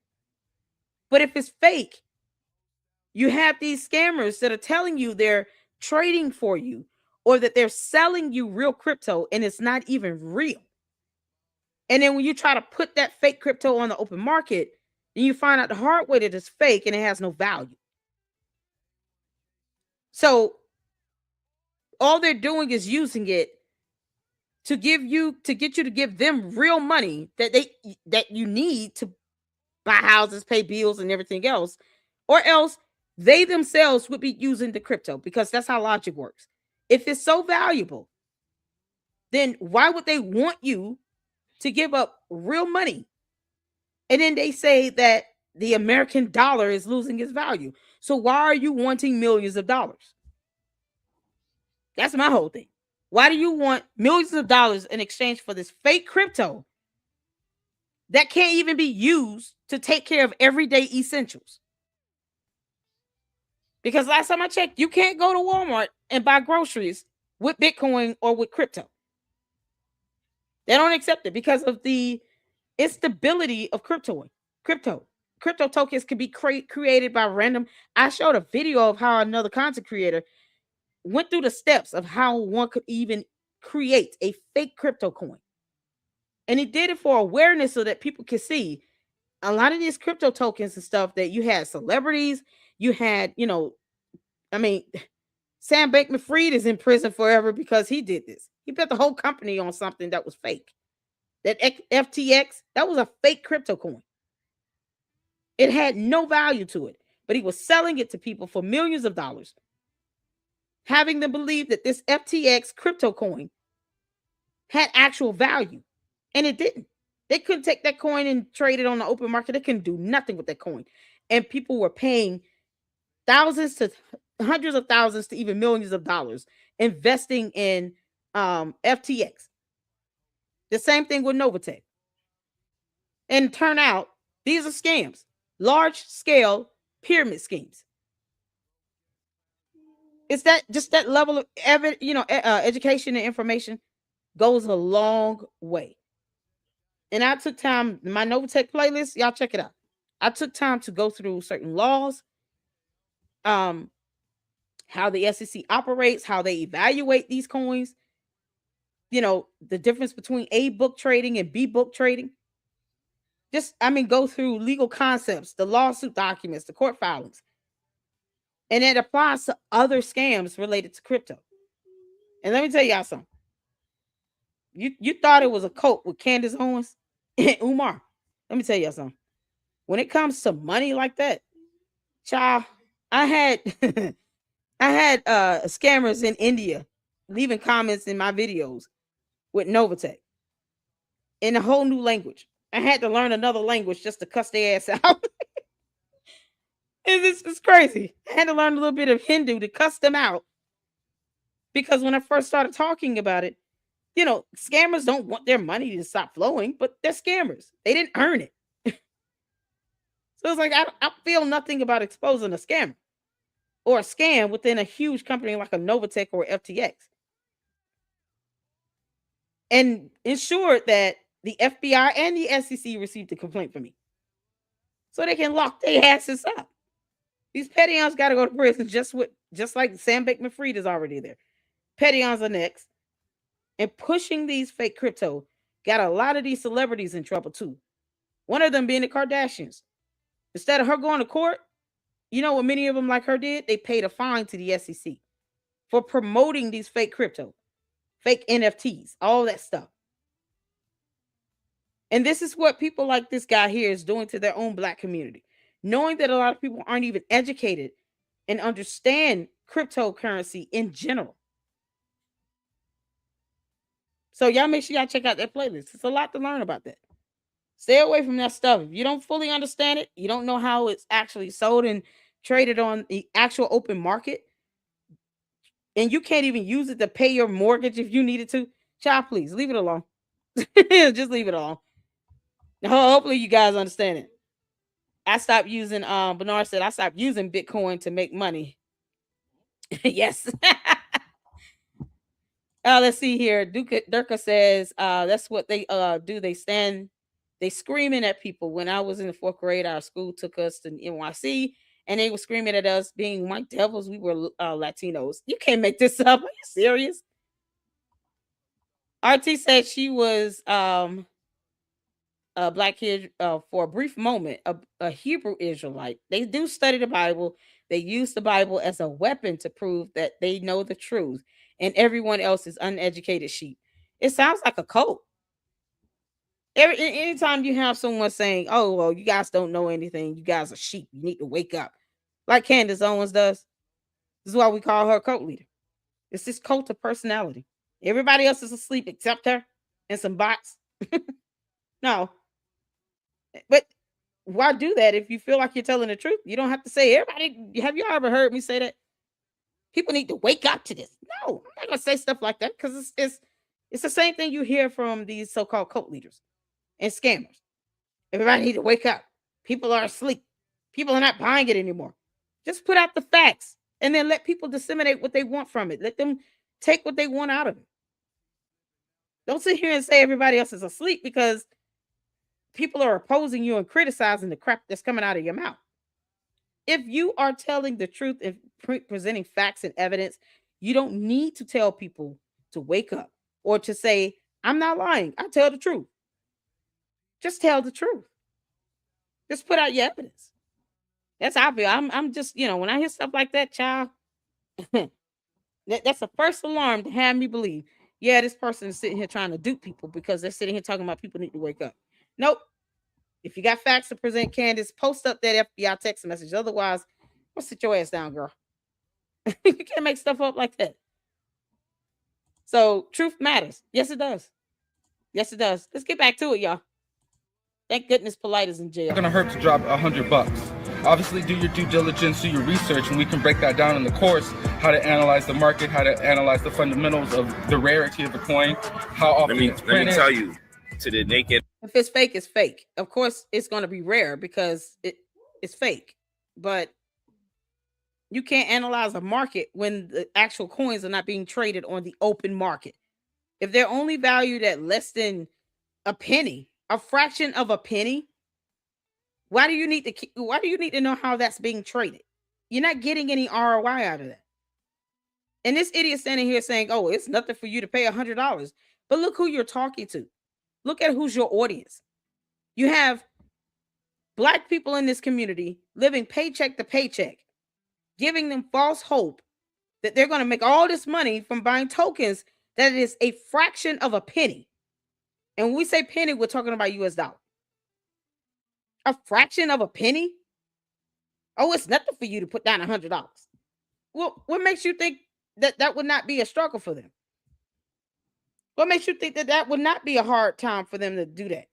But if it's fake, you have these scammers that are telling you they're trading for you or that they're selling you real crypto and it's not even real. And then when you try to put that fake crypto on the open market, then you find out the hard way that it's fake and it has no value. So all they're doing is using it to get you to give them real money that you need to buy houses, pay bills, and everything else, or else they themselves would be using the crypto, because that's how logic works. If it's so valuable, then why would they want you to give up real money? And then they say that the American dollar is losing its value. So why are you wanting millions of dollars? That's my whole thing. Why do you want millions of dollars in exchange for this fake crypto that can't even be used to take care of everyday essentials? Because last time I checked, you can't go to Walmart and buy groceries with Bitcoin or with crypto. They don't accept it because of the instability of crypto. Crypto tokens can be created by random. I showed a video of how another content creator went through the steps of how one could even create a fake crypto coin. And he did it for awareness so that people could see a lot of these crypto tokens and stuff that you had celebrities, you had, I mean, Sam Bankman-Fried is in prison forever because he did this. He built the whole company on something that was fake. That FTX, that was a fake crypto coin. It had no value to it, but he was selling it to people for millions of dollars, having them believe that this FTX crypto coin had actual value, and it didn't. They couldn't take that coin and trade it on the open market. They couldn't do nothing with that coin, and people were paying thousands to hundreds of thousands to even millions of dollars investing in FTX. The same thing with Novatech. And turn out these are scams, large scale pyramid schemes. It's that just that level of education and information goes a long way. And I took time, my Novatech playlist, y'all check it out. I took time to go through certain laws, how the SEC operates, how they evaluate these coins, the difference between A book trading and B book trading. Go through legal concepts, the lawsuit documents, the court filings. And it applies to other scams related to crypto. And let me tell y'all something. You thought it was a cult with Candace Owens and Umar. Let me tell y'all something. When it comes to money like that, child, I had I had scammers in India leaving comments in my videos with Novatech in a whole new language. I had to learn another language just to cuss their ass out. It's crazy. I had to learn a little bit of Hindu to cuss them out. Because when I first started talking about it, scammers don't want their money to stop flowing, but they're scammers. They didn't earn it. So it's like, I feel nothing about exposing a scammer or a scam within a huge company like a Novatech or FTX. And ensured that the FBI and the SEC received a complaint from me, so they can lock their asses up. These Petions got to go to prison just like Sam Bankman-Fried is already there. Petions are next. And pushing these fake crypto got a lot of these celebrities in trouble too. One of them being the Kardashians. Instead of her going to court, you know what many of them like her did? They paid a fine to the SEC for promoting these fake crypto, fake NFTs, all that stuff. And this is what people like this guy here is doing to their own Black community. Knowing that a lot of people aren't even educated and understand cryptocurrency in general. So y'all make sure y'all check out that playlist. It's a lot to learn about that. Stay away from that stuff. If you don't fully understand it, you don't know how it's actually sold and traded on the actual open market, and you can't even use it to pay your mortgage if you needed to, child, please leave it alone. Just leave it alone. Hopefully you guys understand it. I stopped using, Bernard said, I stopped using Bitcoin to make money. Yes. Let's see here. Durka says, that's what they do. They screaming at people. When I was in the 4th grade, our school took us to NYC, and they were screaming at us being white devils. We were Latinos. You can't make this up. Are you serious? RT said she was black kid for a brief moment, a Hebrew Israelite. They do study the Bible. They use the Bible as a weapon to prove that they know the truth, and everyone else is uneducated sheep. It sounds like a cult. Anytime you have someone saying, "Oh, well, you guys don't know anything. You guys are sheep. You need to wake up," like Candace Owens does. This is why we call her a cult leader. It's this cult of personality. Everybody else is asleep except her and some bots. No, but why do that if you feel like you're telling the truth? You don't have to say everybody. Have you ever heard me say that? People need to wake up to this. No, I'm not gonna say stuff like that because it's the same thing you hear from these so-called cult leaders and scammers. Everybody need to wake up. People are asleep. People are not buying it anymore. Just put out the facts and then let people disseminate what they want from it. Let them take what they want out of it. Don't sit here and say everybody else is asleep because people are opposing you and criticizing the crap that's coming out of your mouth. If you are telling the truth and presenting facts and evidence, you don't need to tell people to wake up or to say, I'm not lying. I tell the truth. Just tell the truth. Just put out your evidence. That's how I feel. I'm just, when I hear stuff like that, child, that's the first alarm to have me believe, yeah, this person is sitting here trying to dupe people because they're sitting here talking about people need to wake up. Nope. If you got facts to present, Candace, post up that FBI text message. Otherwise, go sit your ass down, girl. You can't make stuff up like that. So truth matters. Yes, it does. Yes, it does. Let's get back to it, y'all. Thank goodness Polight is in jail. It's gonna hurt to drop $100. Obviously, do your due diligence, do your research, and we can break that down in the course. How to analyze the market, how to analyze the fundamentals of the rarity of the coin, how often it's printed. Let me tell you, to the naked. If it's fake, it's fake. Of course, it's going to be rare because it's fake. But you can't analyze a market when the actual coins are not being traded on the open market. If they're only valued at less than a penny, a fraction of a penny, why do you need to know how that's being traded? You're not getting any ROI out of that. And this idiot standing here saying, "Oh, it's nothing for you to pay $100." But look who you're talking to. Look at who's your audience. You have Black people in this community living paycheck to paycheck, giving them false hope that they're going to make all this money from buying tokens that is a fraction of a penny. And when we say penny, we're talking about US dollar. A fraction of a penny? Oh, it's nothing for you to put down $100. Well, what makes you think that would not be a struggle for them? What makes you think that would not be a hard time for them to do that?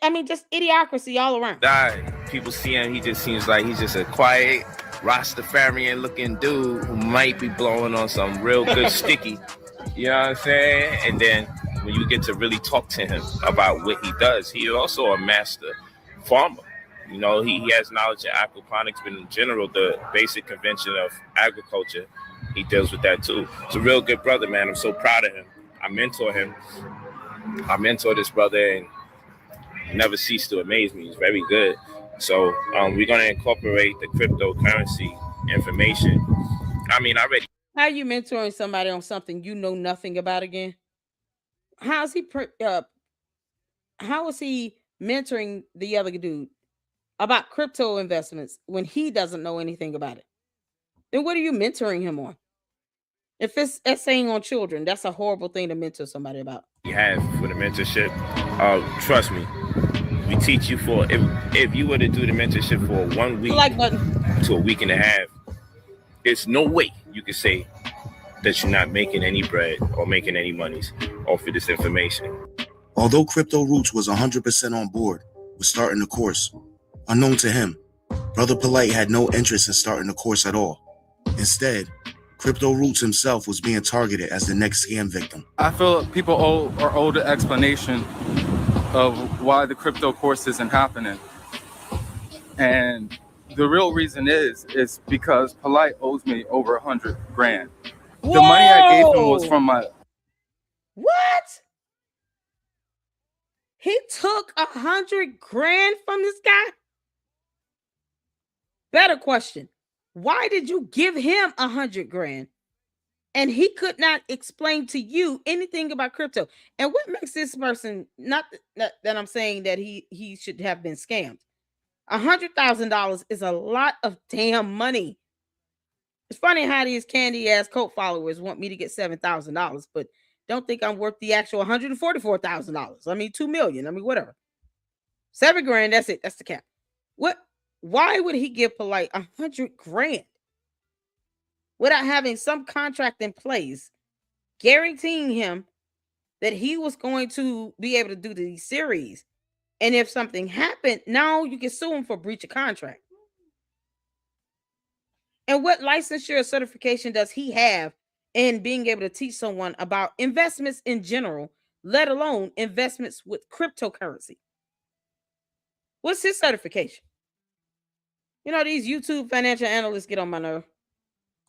I mean, just idiocracy all around. People see him, he just seems like he's just a quiet, Rastafarian looking dude who might be blowing on some real good sticky. You know what I'm saying? And then when you get to really talk to him about what he does, he is also a master farmer. You know, he has knowledge in aquaponics, but in general, the basic convention of agriculture, he deals with that too. He's a real good brother, man. I'm so proud of him. I mentor him. I mentor this brother and never cease to amaze me. He's very good. So we're going to incorporate the cryptocurrency information. I mean, How are you mentoring somebody on something you know nothing about again? How is he mentoring the other dude about crypto investments when he doesn't know anything about it? Then what are you mentoring him on? If it's essaying on children, that's a horrible thing to mentor somebody about. You have for the mentorship, trust me, we teach you for, if you were to do the mentorship for 1 week to a week and a half, there's no way you could say that you're not making any bread or making any monies off of this information. Although Crypto Roots was 100% on board with starting the course, unknown to him, Brother Polight had no interest in starting the course at all. Instead, Crypto Roots himself was being targeted as the next scam victim. I feel people are owed an explanation of why the crypto course isn't happening. And the real reason is because Polight owes me over $100,000. The money I gave him was from my... What? He took $100,000 from this guy? Better question. Why did you give him $100,000? And he could not explain to you anything about crypto. And what makes this person, not that I'm saying that he should have been scammed. $100,000 is a lot of damn money. It's funny how these candy ass cult followers want me to get $7,000, but don't think I'm worth the actual $144,000. I mean, $2 million. I mean, whatever. $7,000. That's it. That's the cap. What? Why would he give Polight $100,000 without having some contract in place guaranteeing him that he was going to be able to do these series? And if something happened, now you can sue him for breach of contract. And what licensure or certification does he have in being able to teach someone about investments in general, let alone investments with cryptocurrency? What's his certification? You know, these YouTube financial analysts get on my nerve.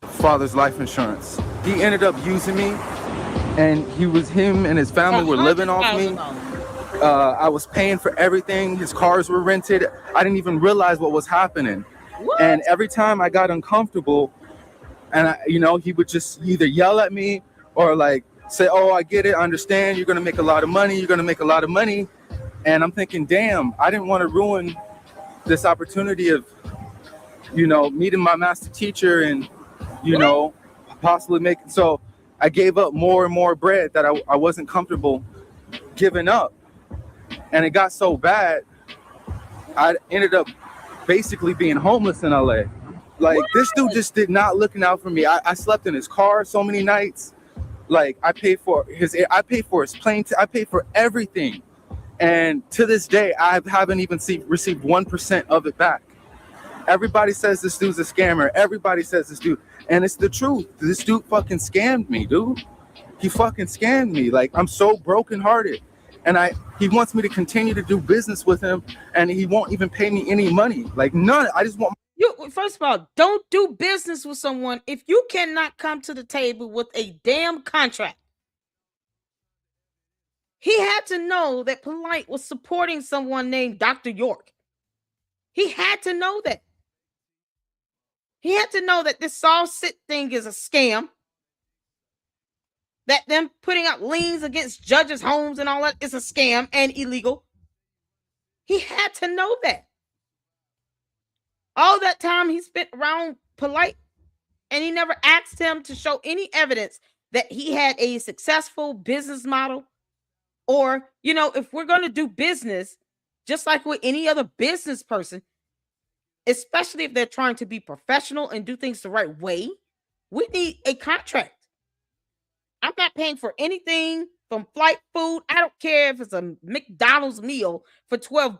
Father's life insurance. He ended up using me, and him and his family were living off me. I was paying for everything. His cars were rented. I didn't even realize what was happening. What? And every time I got uncomfortable, and he would just either yell at me or like say, "Oh, I get it, I understand. You're gonna make a lot of money. You're gonna make a lot of money." And I'm thinking, damn, I didn't want to ruin this opportunity of, meeting my master teacher and, possibly making. So I gave up more and more bread that I wasn't comfortable giving up. And it got so bad, I ended up basically being homeless in LA. Like, this dude just did not looking out for me. I slept in his car so many nights. Like, I paid for his plane. I paid for everything. And to this day, I haven't even received 1% of it back. Everybody says this dude's a scammer. Everybody says this dude. And it's the truth. This dude fucking scammed me, dude. He fucking scammed me. Like, I'm so brokenhearted. And he wants me to continue to do business with him, and he won't even pay me any money. Like, none. I just want you. First of all, don't do business with someone if you cannot come to the table with a damn contract. He had to know that Polight was supporting someone named Dr. York. He had to know that. He had to know that this Saul Sit thing is a scam. That them putting out liens against judges' homes and all that is a scam and illegal. He had to know that. All that time he spent around Polight, and he never asked him to show any evidence that he had a successful business model. Or, if we're going to do business, just like with any other business person, especially if they're trying to be professional and do things the right way, we need a contract. I'm not paying for anything from flight food. I don't care if it's a McDonald's meal for $12.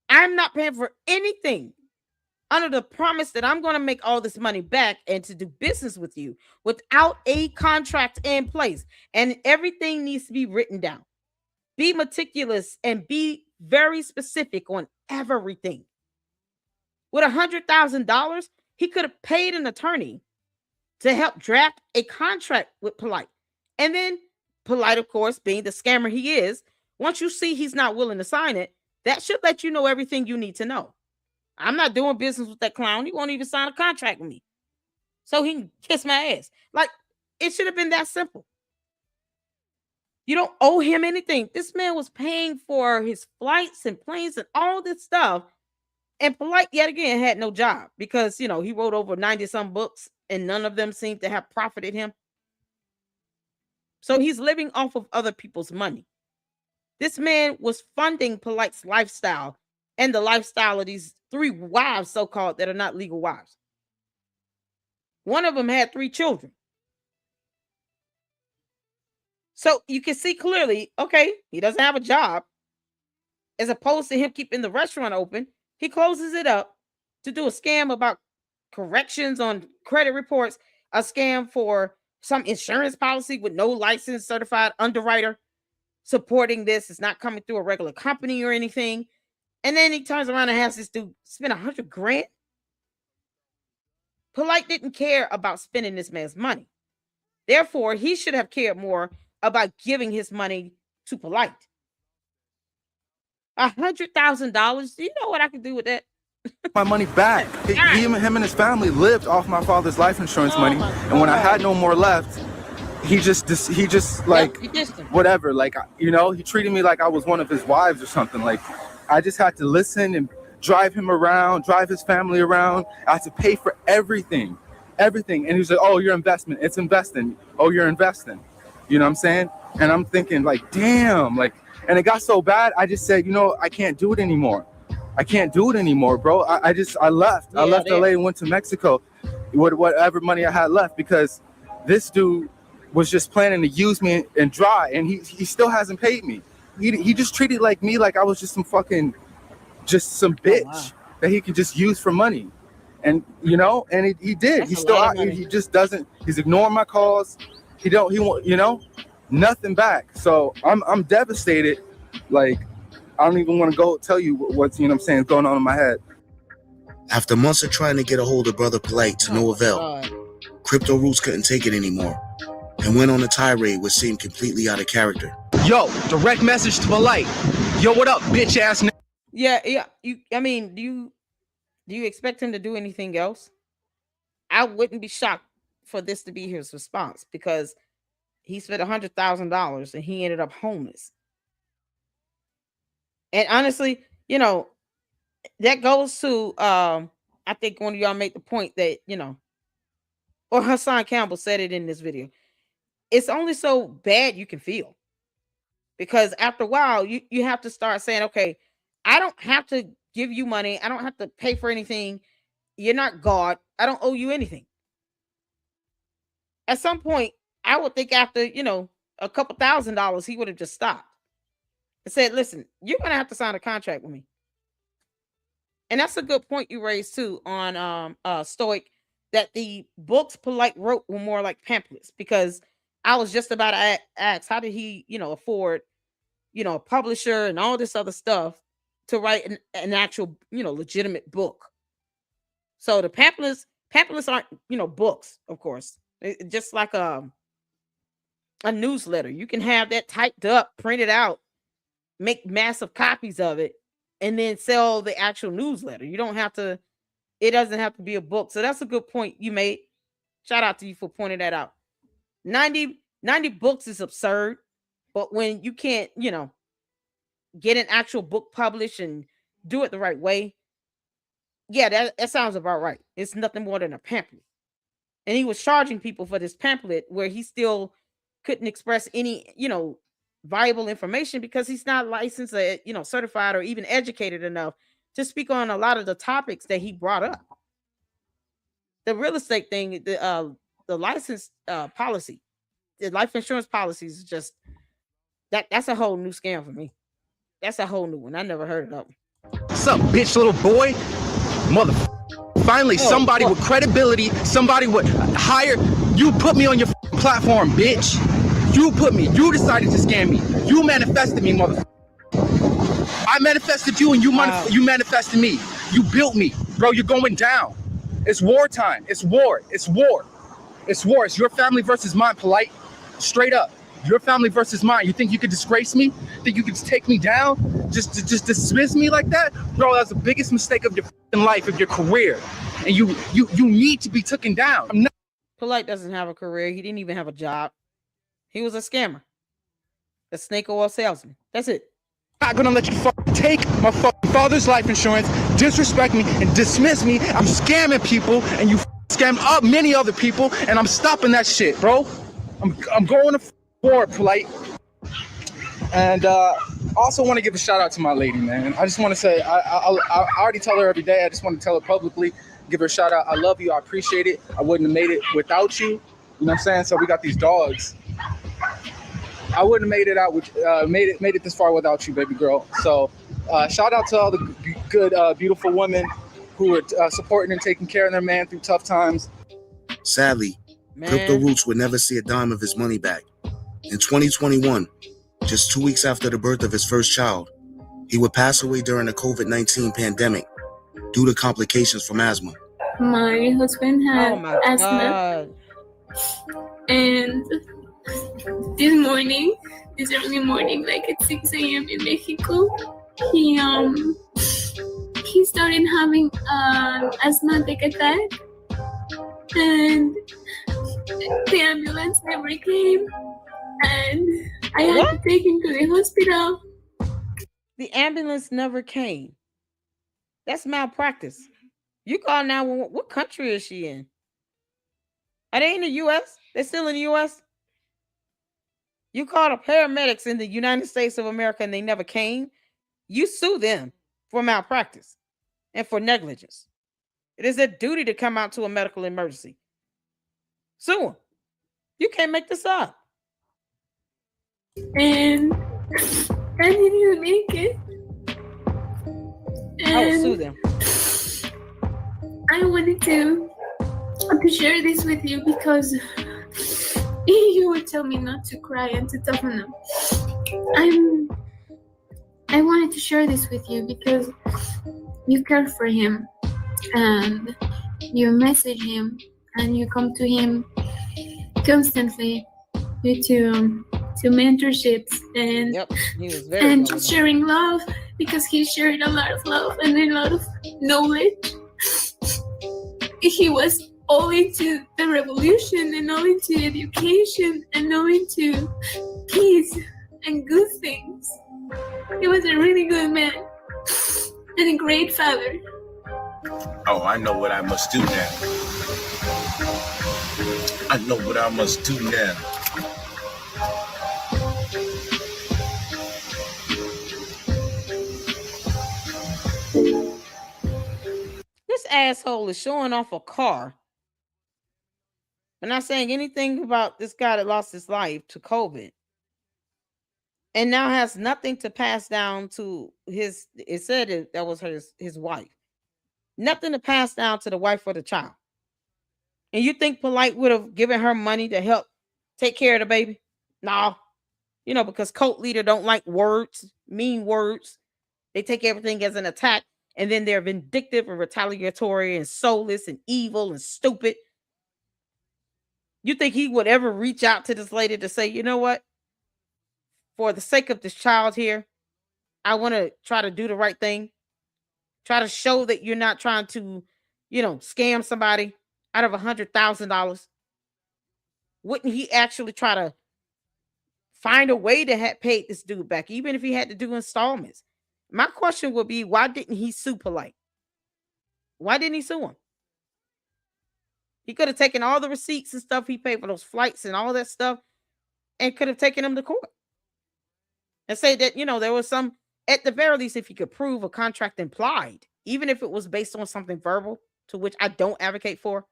I'm not paying for anything under the promise that I'm going to make all this money back and to do business with you without a contract in place. And everything needs to be written down. Be meticulous and be very specific on everything. With $100,000, he could have paid an attorney to help draft a contract with Polight. And then Polight, of course, being the scammer he is, once you see he's not willing to sign it, that should let you know everything you need to know. I'm not doing business with that clown. He won't even sign a contract with me. So he can kiss my ass. Like, it should have been that simple. You don't owe him anything. This man was paying for his flights and planes and all this stuff. And Polight, yet again, had no job because, he wrote over 90-some books and none of them seemed to have profited him. So he's living off of other people's money. This man was funding Polight's lifestyle and the lifestyle of these 3 wives, so-called, that are not legal wives. One of them had 3 children. So you can see clearly, okay, he doesn't have a job. As opposed to him keeping the restaurant open, he closes it up to do a scam about corrections on credit reports, a scam for some insurance policy with no licensed certified underwriter supporting this. It's not coming through a regular company or anything. And then he turns around and has this dude spend $100,000. Polight didn't care about spending this man's money. Therefore, he should have cared more about giving his money to Polight. $100,000. Do you know what I could do with that? my money back. Him and his family lived off my father's life insurance money, and when I had no more left, he just like whatever, like, you know, he treated me like I was one of his wives or something. Like, I just had to listen and drive him around, drive his family around. I had to pay for everything, and he was like, "Oh, your investment, it's investing. Oh, you're investing." You know what I'm saying? And I'm thinking, like, damn, like, and it got so bad. I just said, you know, I can't do it anymore. I can't do it anymore, bro. I left. I left LA and went to Mexico with whatever money I had left, because this dude was just planning to use me and dry, and he still hasn't paid me. He just treated me like I was just some bitch that he could just use for money. And you know, and he did. He's still out here. He just doesn't. He's ignoring my calls. He won't, you know, nothing back. So I'm devastated. Like, I don't even want to go tell you what's, you know what I'm saying, going on in my head. After months of trying to get a hold of Brother Polight to no avail, Crypto Roots couldn't take it anymore and went on a tirade which seemed completely out of character. Yo, direct message to Polight. Yo, what up, bitch ass nigga? Yeah. I mean, do you expect him to do anything else? I wouldn't be shocked for this to be his response, because he spent $100,000 and he ended up homeless. And honestly, you know, that goes to I think one of y'all made the point that, you know, or Hassan Campbell said it in this video. It's only so bad you can feel, because after a while you have to start saying, okay, I don't have to give you money. I don't have to pay for anything. You're not God. I don't owe you anything. At some point, I would think after, you know, a couple $1,000s, he would have just stopped and said, listen, you're going to have to sign a contract with me. And that's a good point you raised too on Stoic, that the books Polight wrote were more like pamphlets, because I was just about to ask, how did he, you know, afford, you know, a publisher and all this other stuff to write an actual, you know, legitimate book. So the pamphlets aren't, you know, books, of course. It's just like a newsletter. You can have that typed up, printed out, make massive copies of it, and then sell the actual newsletter. You don't have to, it doesn't have to be a book. So that's a good point you made. Shout out to you for pointing that out. 90 books is absurd, but when you can't, you know, get an actual book published and do it the right way, yeah, that sounds about right. It's nothing more than a pamphlet. And he was charging people for this pamphlet where he still couldn't express any, you know, viable information, because he's not licensed, you know, certified or even educated enough to speak on a lot of the topics that he brought up. The real estate thing, the license policy, the life insurance policies is just that's a whole new scam for me. That's a whole new one. I never heard of that one. What's up, bitch, little boy? Mother. Finally, somebody with credibility, somebody with higher. You put me on your platform, bitch. You decided to scam me. You manifested me, mother. I manifested you, and you manifested me. You built me, bro. You're going down. It's wartime. It's war. It's war. It's war. It's your family versus mine, Polight. Straight up. Your family versus mine. You think you could disgrace me? Think you could take me down? Just dismiss me like that? Bro, that's the biggest mistake of your life, of your career. And you need to be taken down. Polight doesn't have a career. He didn't even have a job. He was a scammer. A snake oil salesman. That's it. I'm not gonna let you take my father's life insurance, disrespect me, and dismiss me. I'm scamming people, and you scammed up many other people, and I'm stopping that shit, bro. I'm going to war, Polight. And also want to give a shout out to my lady, man. I just want to say, I already tell her every day. I just want to tell her publicly, give her a shout out. I love you. I appreciate it. I wouldn't have made it without you. You know what I'm saying? So we got these dogs. I wouldn't have made it out with made it this far without you, baby girl. So shout out to all the good, beautiful women who are supporting and taking care of their man through tough times. Sadly, Crypto Roots would never see a dime of his money back. In 2021, just 2 weeks after the birth of his first child, he would pass away during the COVID-19 pandemic due to complications from asthma. My husband had asthma. And this early morning, like at 6 a.m. in Mexico, he started having asthmatic attack, and the ambulance never came, and I had to take him to the hospital. The ambulance never came. That's malpractice. You call now. What country is she in? Are they in the U.S.? They're still in the U.S.? You call the paramedics in the United States of America and they never came? You sue them for malpractice and for negligence. It is their duty to come out to a medical emergency. Sue them. You can't make this up. And I didn't make it. And I will sue them. I wanted to share this with you because you would tell me not to cry and to toughen up. I wanted to share this with you because you care for him and you message him and you come to him constantly due to mentorships and and just sharing love, because he shared a lot of love and a lot of knowledge. He was all into the revolution and all into education and all into peace and good things. He was a really good man and a great father. Oh, I know what I must do now. I know what I must do now. This asshole is showing off a car. I'm not saying anything about this guy that lost his life to COVID and now has nothing to pass down to his, it said that was his wife. Nothing to pass down to the wife or the child. And you think Polight would have given her money to help take care of the baby? No. You know, because cult leader don't like words, mean words. They take everything as an attack, and then they're vindictive and retaliatory and soulless and evil and stupid. You think he would ever reach out to this lady to say, you know what? For the sake of this child here, I want to try to do the right thing. Try to show that you're not trying to, scam somebody out of $100,000. Wouldn't he actually try to find a way to have paid this dude back, even if he had to do installments? My question would be, why didn't he sue Polight? Why didn't he sue him? He could have taken all the receipts and stuff he paid for those flights and all that stuff and could have taken him to court and say that, there was some, at the very least, if he could prove a contract implied, even if it was based on something verbal, to which I don't advocate for,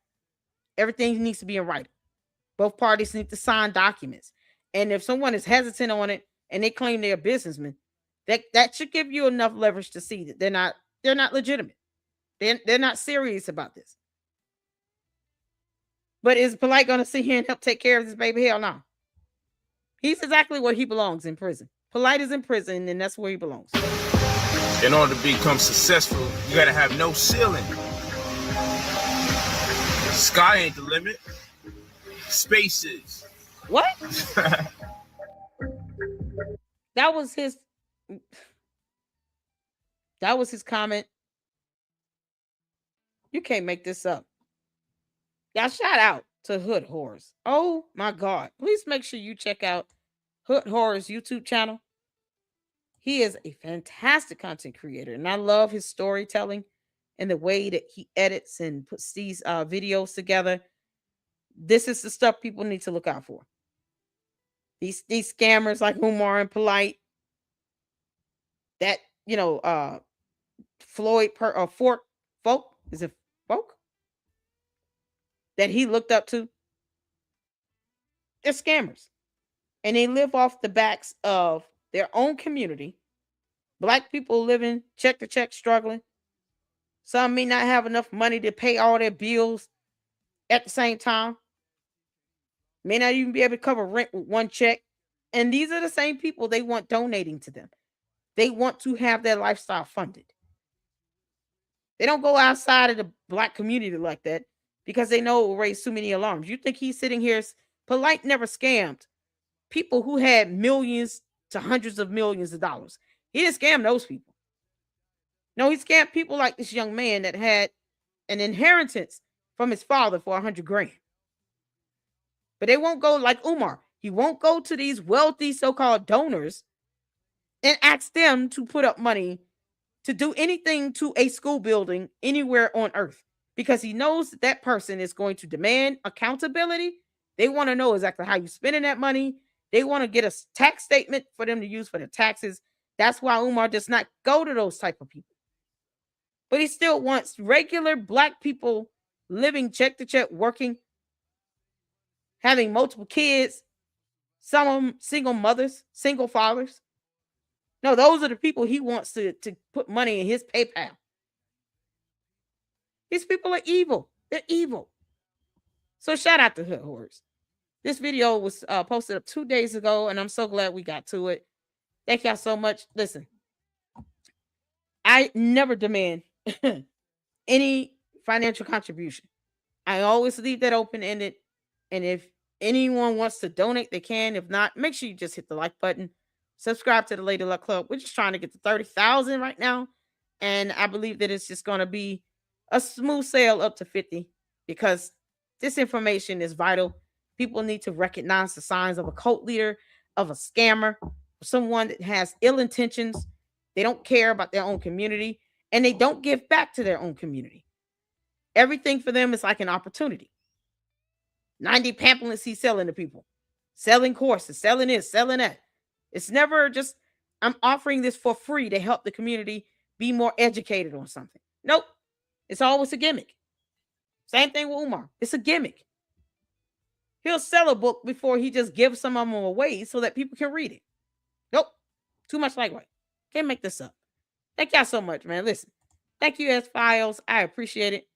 everything needs to be in writing. Both parties need to sign documents. And if someone is hesitant on it and they claim they're a businessman, that should give you enough leverage to see that they're not legitimate. They're not serious about this. But is Polight going to sit here and help take care of this baby? Hell no. He's exactly where he belongs, in prison. Polight is in prison, and that's where he belongs. In order to become successful, you gotta have no ceiling. Sky ain't the limit. Space is. What? That was his comment. You can't make this up. Y'all, shout out to Hood Horrors. Oh my God. Please make sure you check out Hood Horrors YouTube channel. He is a fantastic content creator, and I love his storytelling and the way that he edits and puts these videos together. This is the stuff people need to look out for. These scammers like Umar and Polight, that, Floyd Folk, is it Folk? That he looked up to. They're scammers. And they live off the backs of their own community. Black people living check to check, struggling. Some may not have enough money to pay all their bills at the same time. May not even be able to cover rent with one check. And these are the same people they want donating to them. They want to have their lifestyle funded. They don't go outside of the Black community like that because they know it will raise too many alarms. You think he's sitting here? Polight never scammed people who had millions to hundreds of millions of dollars. He didn't scam those people. No, he scammed people like this young man that had an inheritance from his father for 100 grand. But they won't go like Umar. He won't go to these wealthy so-called donors and ask them to put up money to do anything to a school building anywhere on earth, because he knows that person is going to demand accountability. They want to know exactly how you're spending that money. They want to get a tax statement for them to use for their taxes. That's why Umar does not go to those type of people. But he still wants regular black people living check to check, working, having multiple kids, some of them single mothers, single fathers. No, those are the people he wants to put money in his PayPal. These people are evil. They're evil. So shout out to Hood Horrors. This video was posted up 2 days ago, and I'm so glad we got to it. Thank y'all so much. Listen, I never demand any financial contribution. I always leave that open-ended. And if anyone wants to donate, they can. If not, make sure you just hit the like button. Subscribe to the Lady Luck Club. We're just trying to get to 30,000 right now. And I believe that it's just going to be a smooth sail up to 50, because this information is vital. People need to recognize the signs of a cult leader, of a scammer, someone that has ill intentions. They don't care about their own community, and they don't give back to their own community. Everything for them is like an opportunity. 90 pamphlets he's selling to people, selling courses, selling this, selling that. It's never just, I'm offering this for free to help the community be more educated on something. Nope. It's always a gimmick. Same thing with Umar. It's a gimmick. He'll sell a book before he just gives some of them away so that people can read it. Nope. Too much like white. Can't make this up. Thank y'all so much, man. Listen. Thank you, S Files. I appreciate it.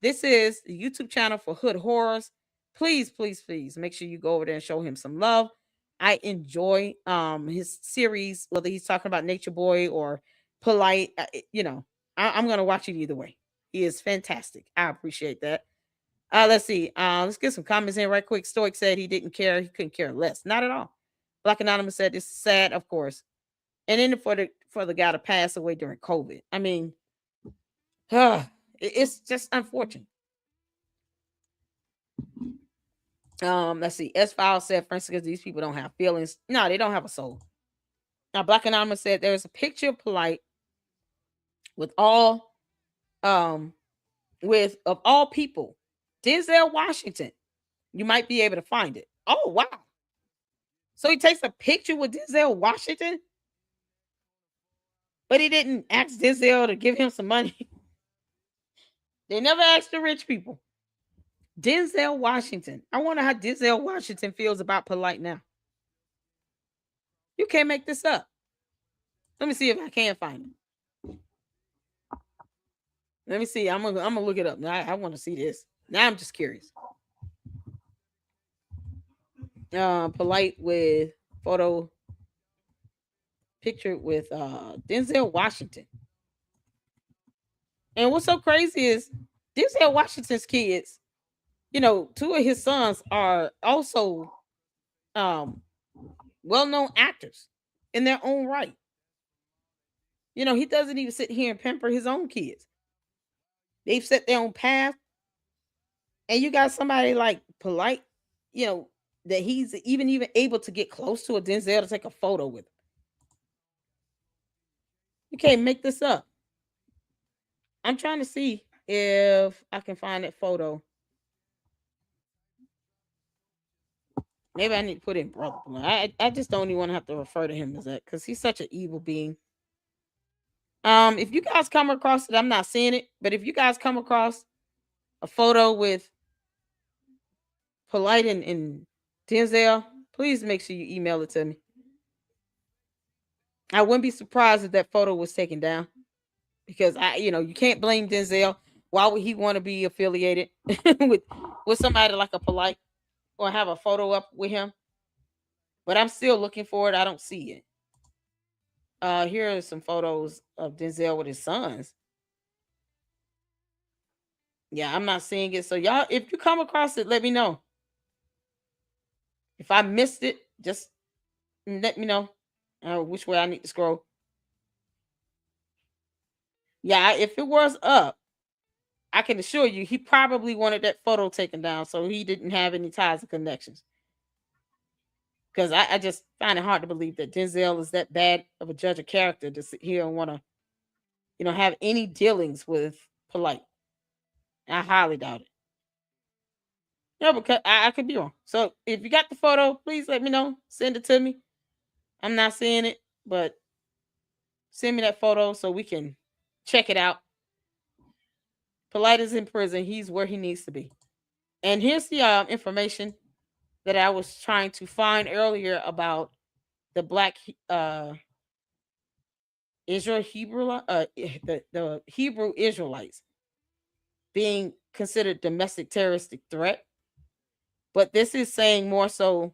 This is the YouTube channel for Hood Horrors. Please, please, please make sure you go over there and show him some love. I enjoy his series, whether he's talking about Nature Boy or Polight. I'm going to watch it either way. He is fantastic. I appreciate that. Let's see. Let's get some comments in right quick. Stoic said he didn't care. He couldn't care less. Not at all. Black Anonymous said it's sad, of course. And then for the guy to pass away during COVID. I mean, it's just unfortunate. Let's see. S File said, for instance, these people don't have feelings. No, they don't have a soul. Now, Black Anonymous said there's a picture of Polight with of all people, Denzel Washington. You might be able to find it. Oh, wow. So he takes a picture with Denzel Washington, but he didn't ask Denzel to give him some money. They never asked the rich people. Denzel Washington. I wonder how Denzel Washington feels about Polight now. You can't make this up. Let me see if I can find it. Let me see. I'm gonna look it up. I want to see this. Now I'm just curious. Polight with photo picture with Denzel Washington. And what's so crazy is Denzel Washington's kids, two of his sons are also well-known actors in their own right. He doesn't even sit here and pamper his own kids. They've set their own path. And you got somebody like Polight, that he's even able to get close to a Denzel to take a photo with him. You can't make this up. I'm trying to see if I can find that photo. Maybe I need to put in brother. I just don't even want to have to refer to him as that, because he's such an evil being. If you guys come across it, I'm not seeing it, but if you guys come across a photo with Polight and Denzel, please make sure you email it to me. I wouldn't be surprised if that photo was taken down, because you can't blame Denzel. Why would he want to be affiliated with somebody like a Polight or have a photo up with him? But I'm still looking for it. I don't see it. Here are some photos of Denzel with his sons. Yeah, I'm not seeing it. So y'all, if you come across it, let me know. If I missed it, just let me know which way I need to scroll. Yeah, if it was up, I can assure you he probably wanted that photo taken down so he didn't have any ties and connections. Because I just find it hard to believe that Denzel is that bad of a judge of character to sit here and want to, have any dealings with Polight. I highly doubt it. No, because I could be wrong. So if you got the photo, please let me know. Send it to me. I'm not seeing it, but send me that photo so we can check it out. Polight is in prison. He's where he needs to be. And here's the information that I was trying to find earlier about the black Israel Hebrew the Hebrew Israelites being considered domestic terroristic threat. But this is saying more so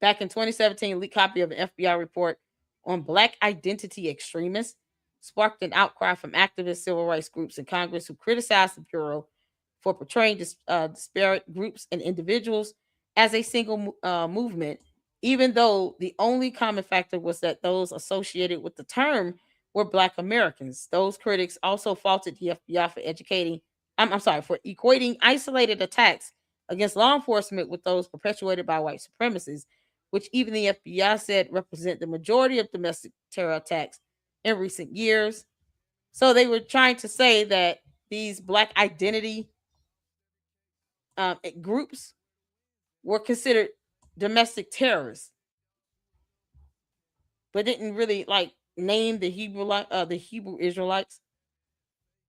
back in 2017, leaked copy of an FBI report on black identity extremists sparked an outcry from activist civil rights groups in Congress who criticized the Bureau for portraying disparate groups and individuals as a single movement, even though the only common factor was that those associated with the term were Black Americans. Those critics also faulted the FBI for for equating isolated attacks against law enforcement with those perpetuated by white supremacists, which even the FBI said represent the majority of domestic terror attacks in recent years. So they were trying to say that these black identity groups were considered domestic terrorists, but didn't really name the Hebrew Israelites.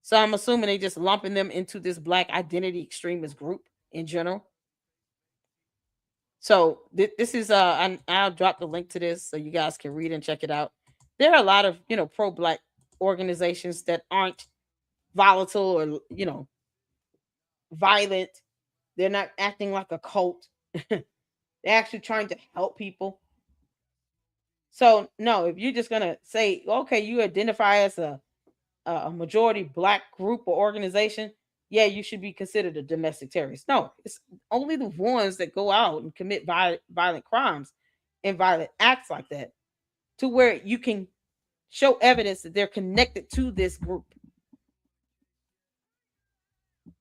So I'm assuming they just lumping them into this black identity extremist group in general. So this is I'll drop the link to this so you guys can read and check it out. There are a lot of pro-black organizations that aren't volatile or violent. They're not acting like a cult. They're actually trying to help people. So no, if you're just gonna say, okay, you identify as a majority black group or organization, yeah, you should be considered a domestic terrorist. No, it's only the ones that go out and commit violent crimes and violent acts like that, to where you can show evidence that they're connected to this group.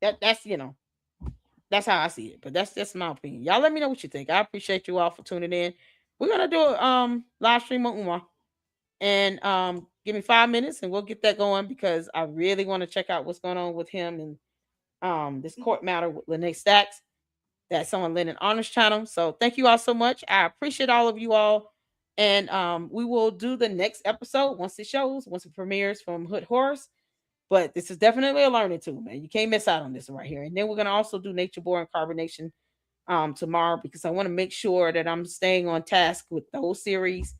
That's how I see it. But that's just my opinion. Y'all let me know what you think. I appreciate you all for tuning in. We're gonna do a live stream on Umar. And give me 5 minutes and we'll get that going because I really want to check out what's going on with him and this court matter with Lene Stacks. That's on Lennon Honors channel. So thank you all so much. I appreciate all of you all. And we will do the next episode once it premieres from Hood Horrors. But this is definitely a learning tool, man. You can't miss out on this right here. And then we're gonna also do Nature Boy and Carbonation tomorrow because I want to make sure that I'm staying on task with those series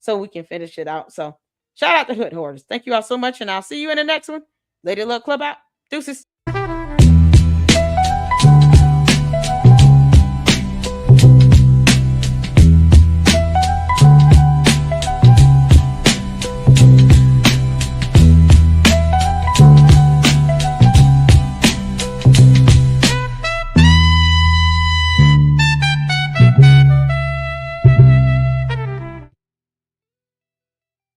so we can finish it out. So shout out to Hood Hoarders. Thank you all so much, and I'll see you in the next one. Lady Luck Club out. Deuces.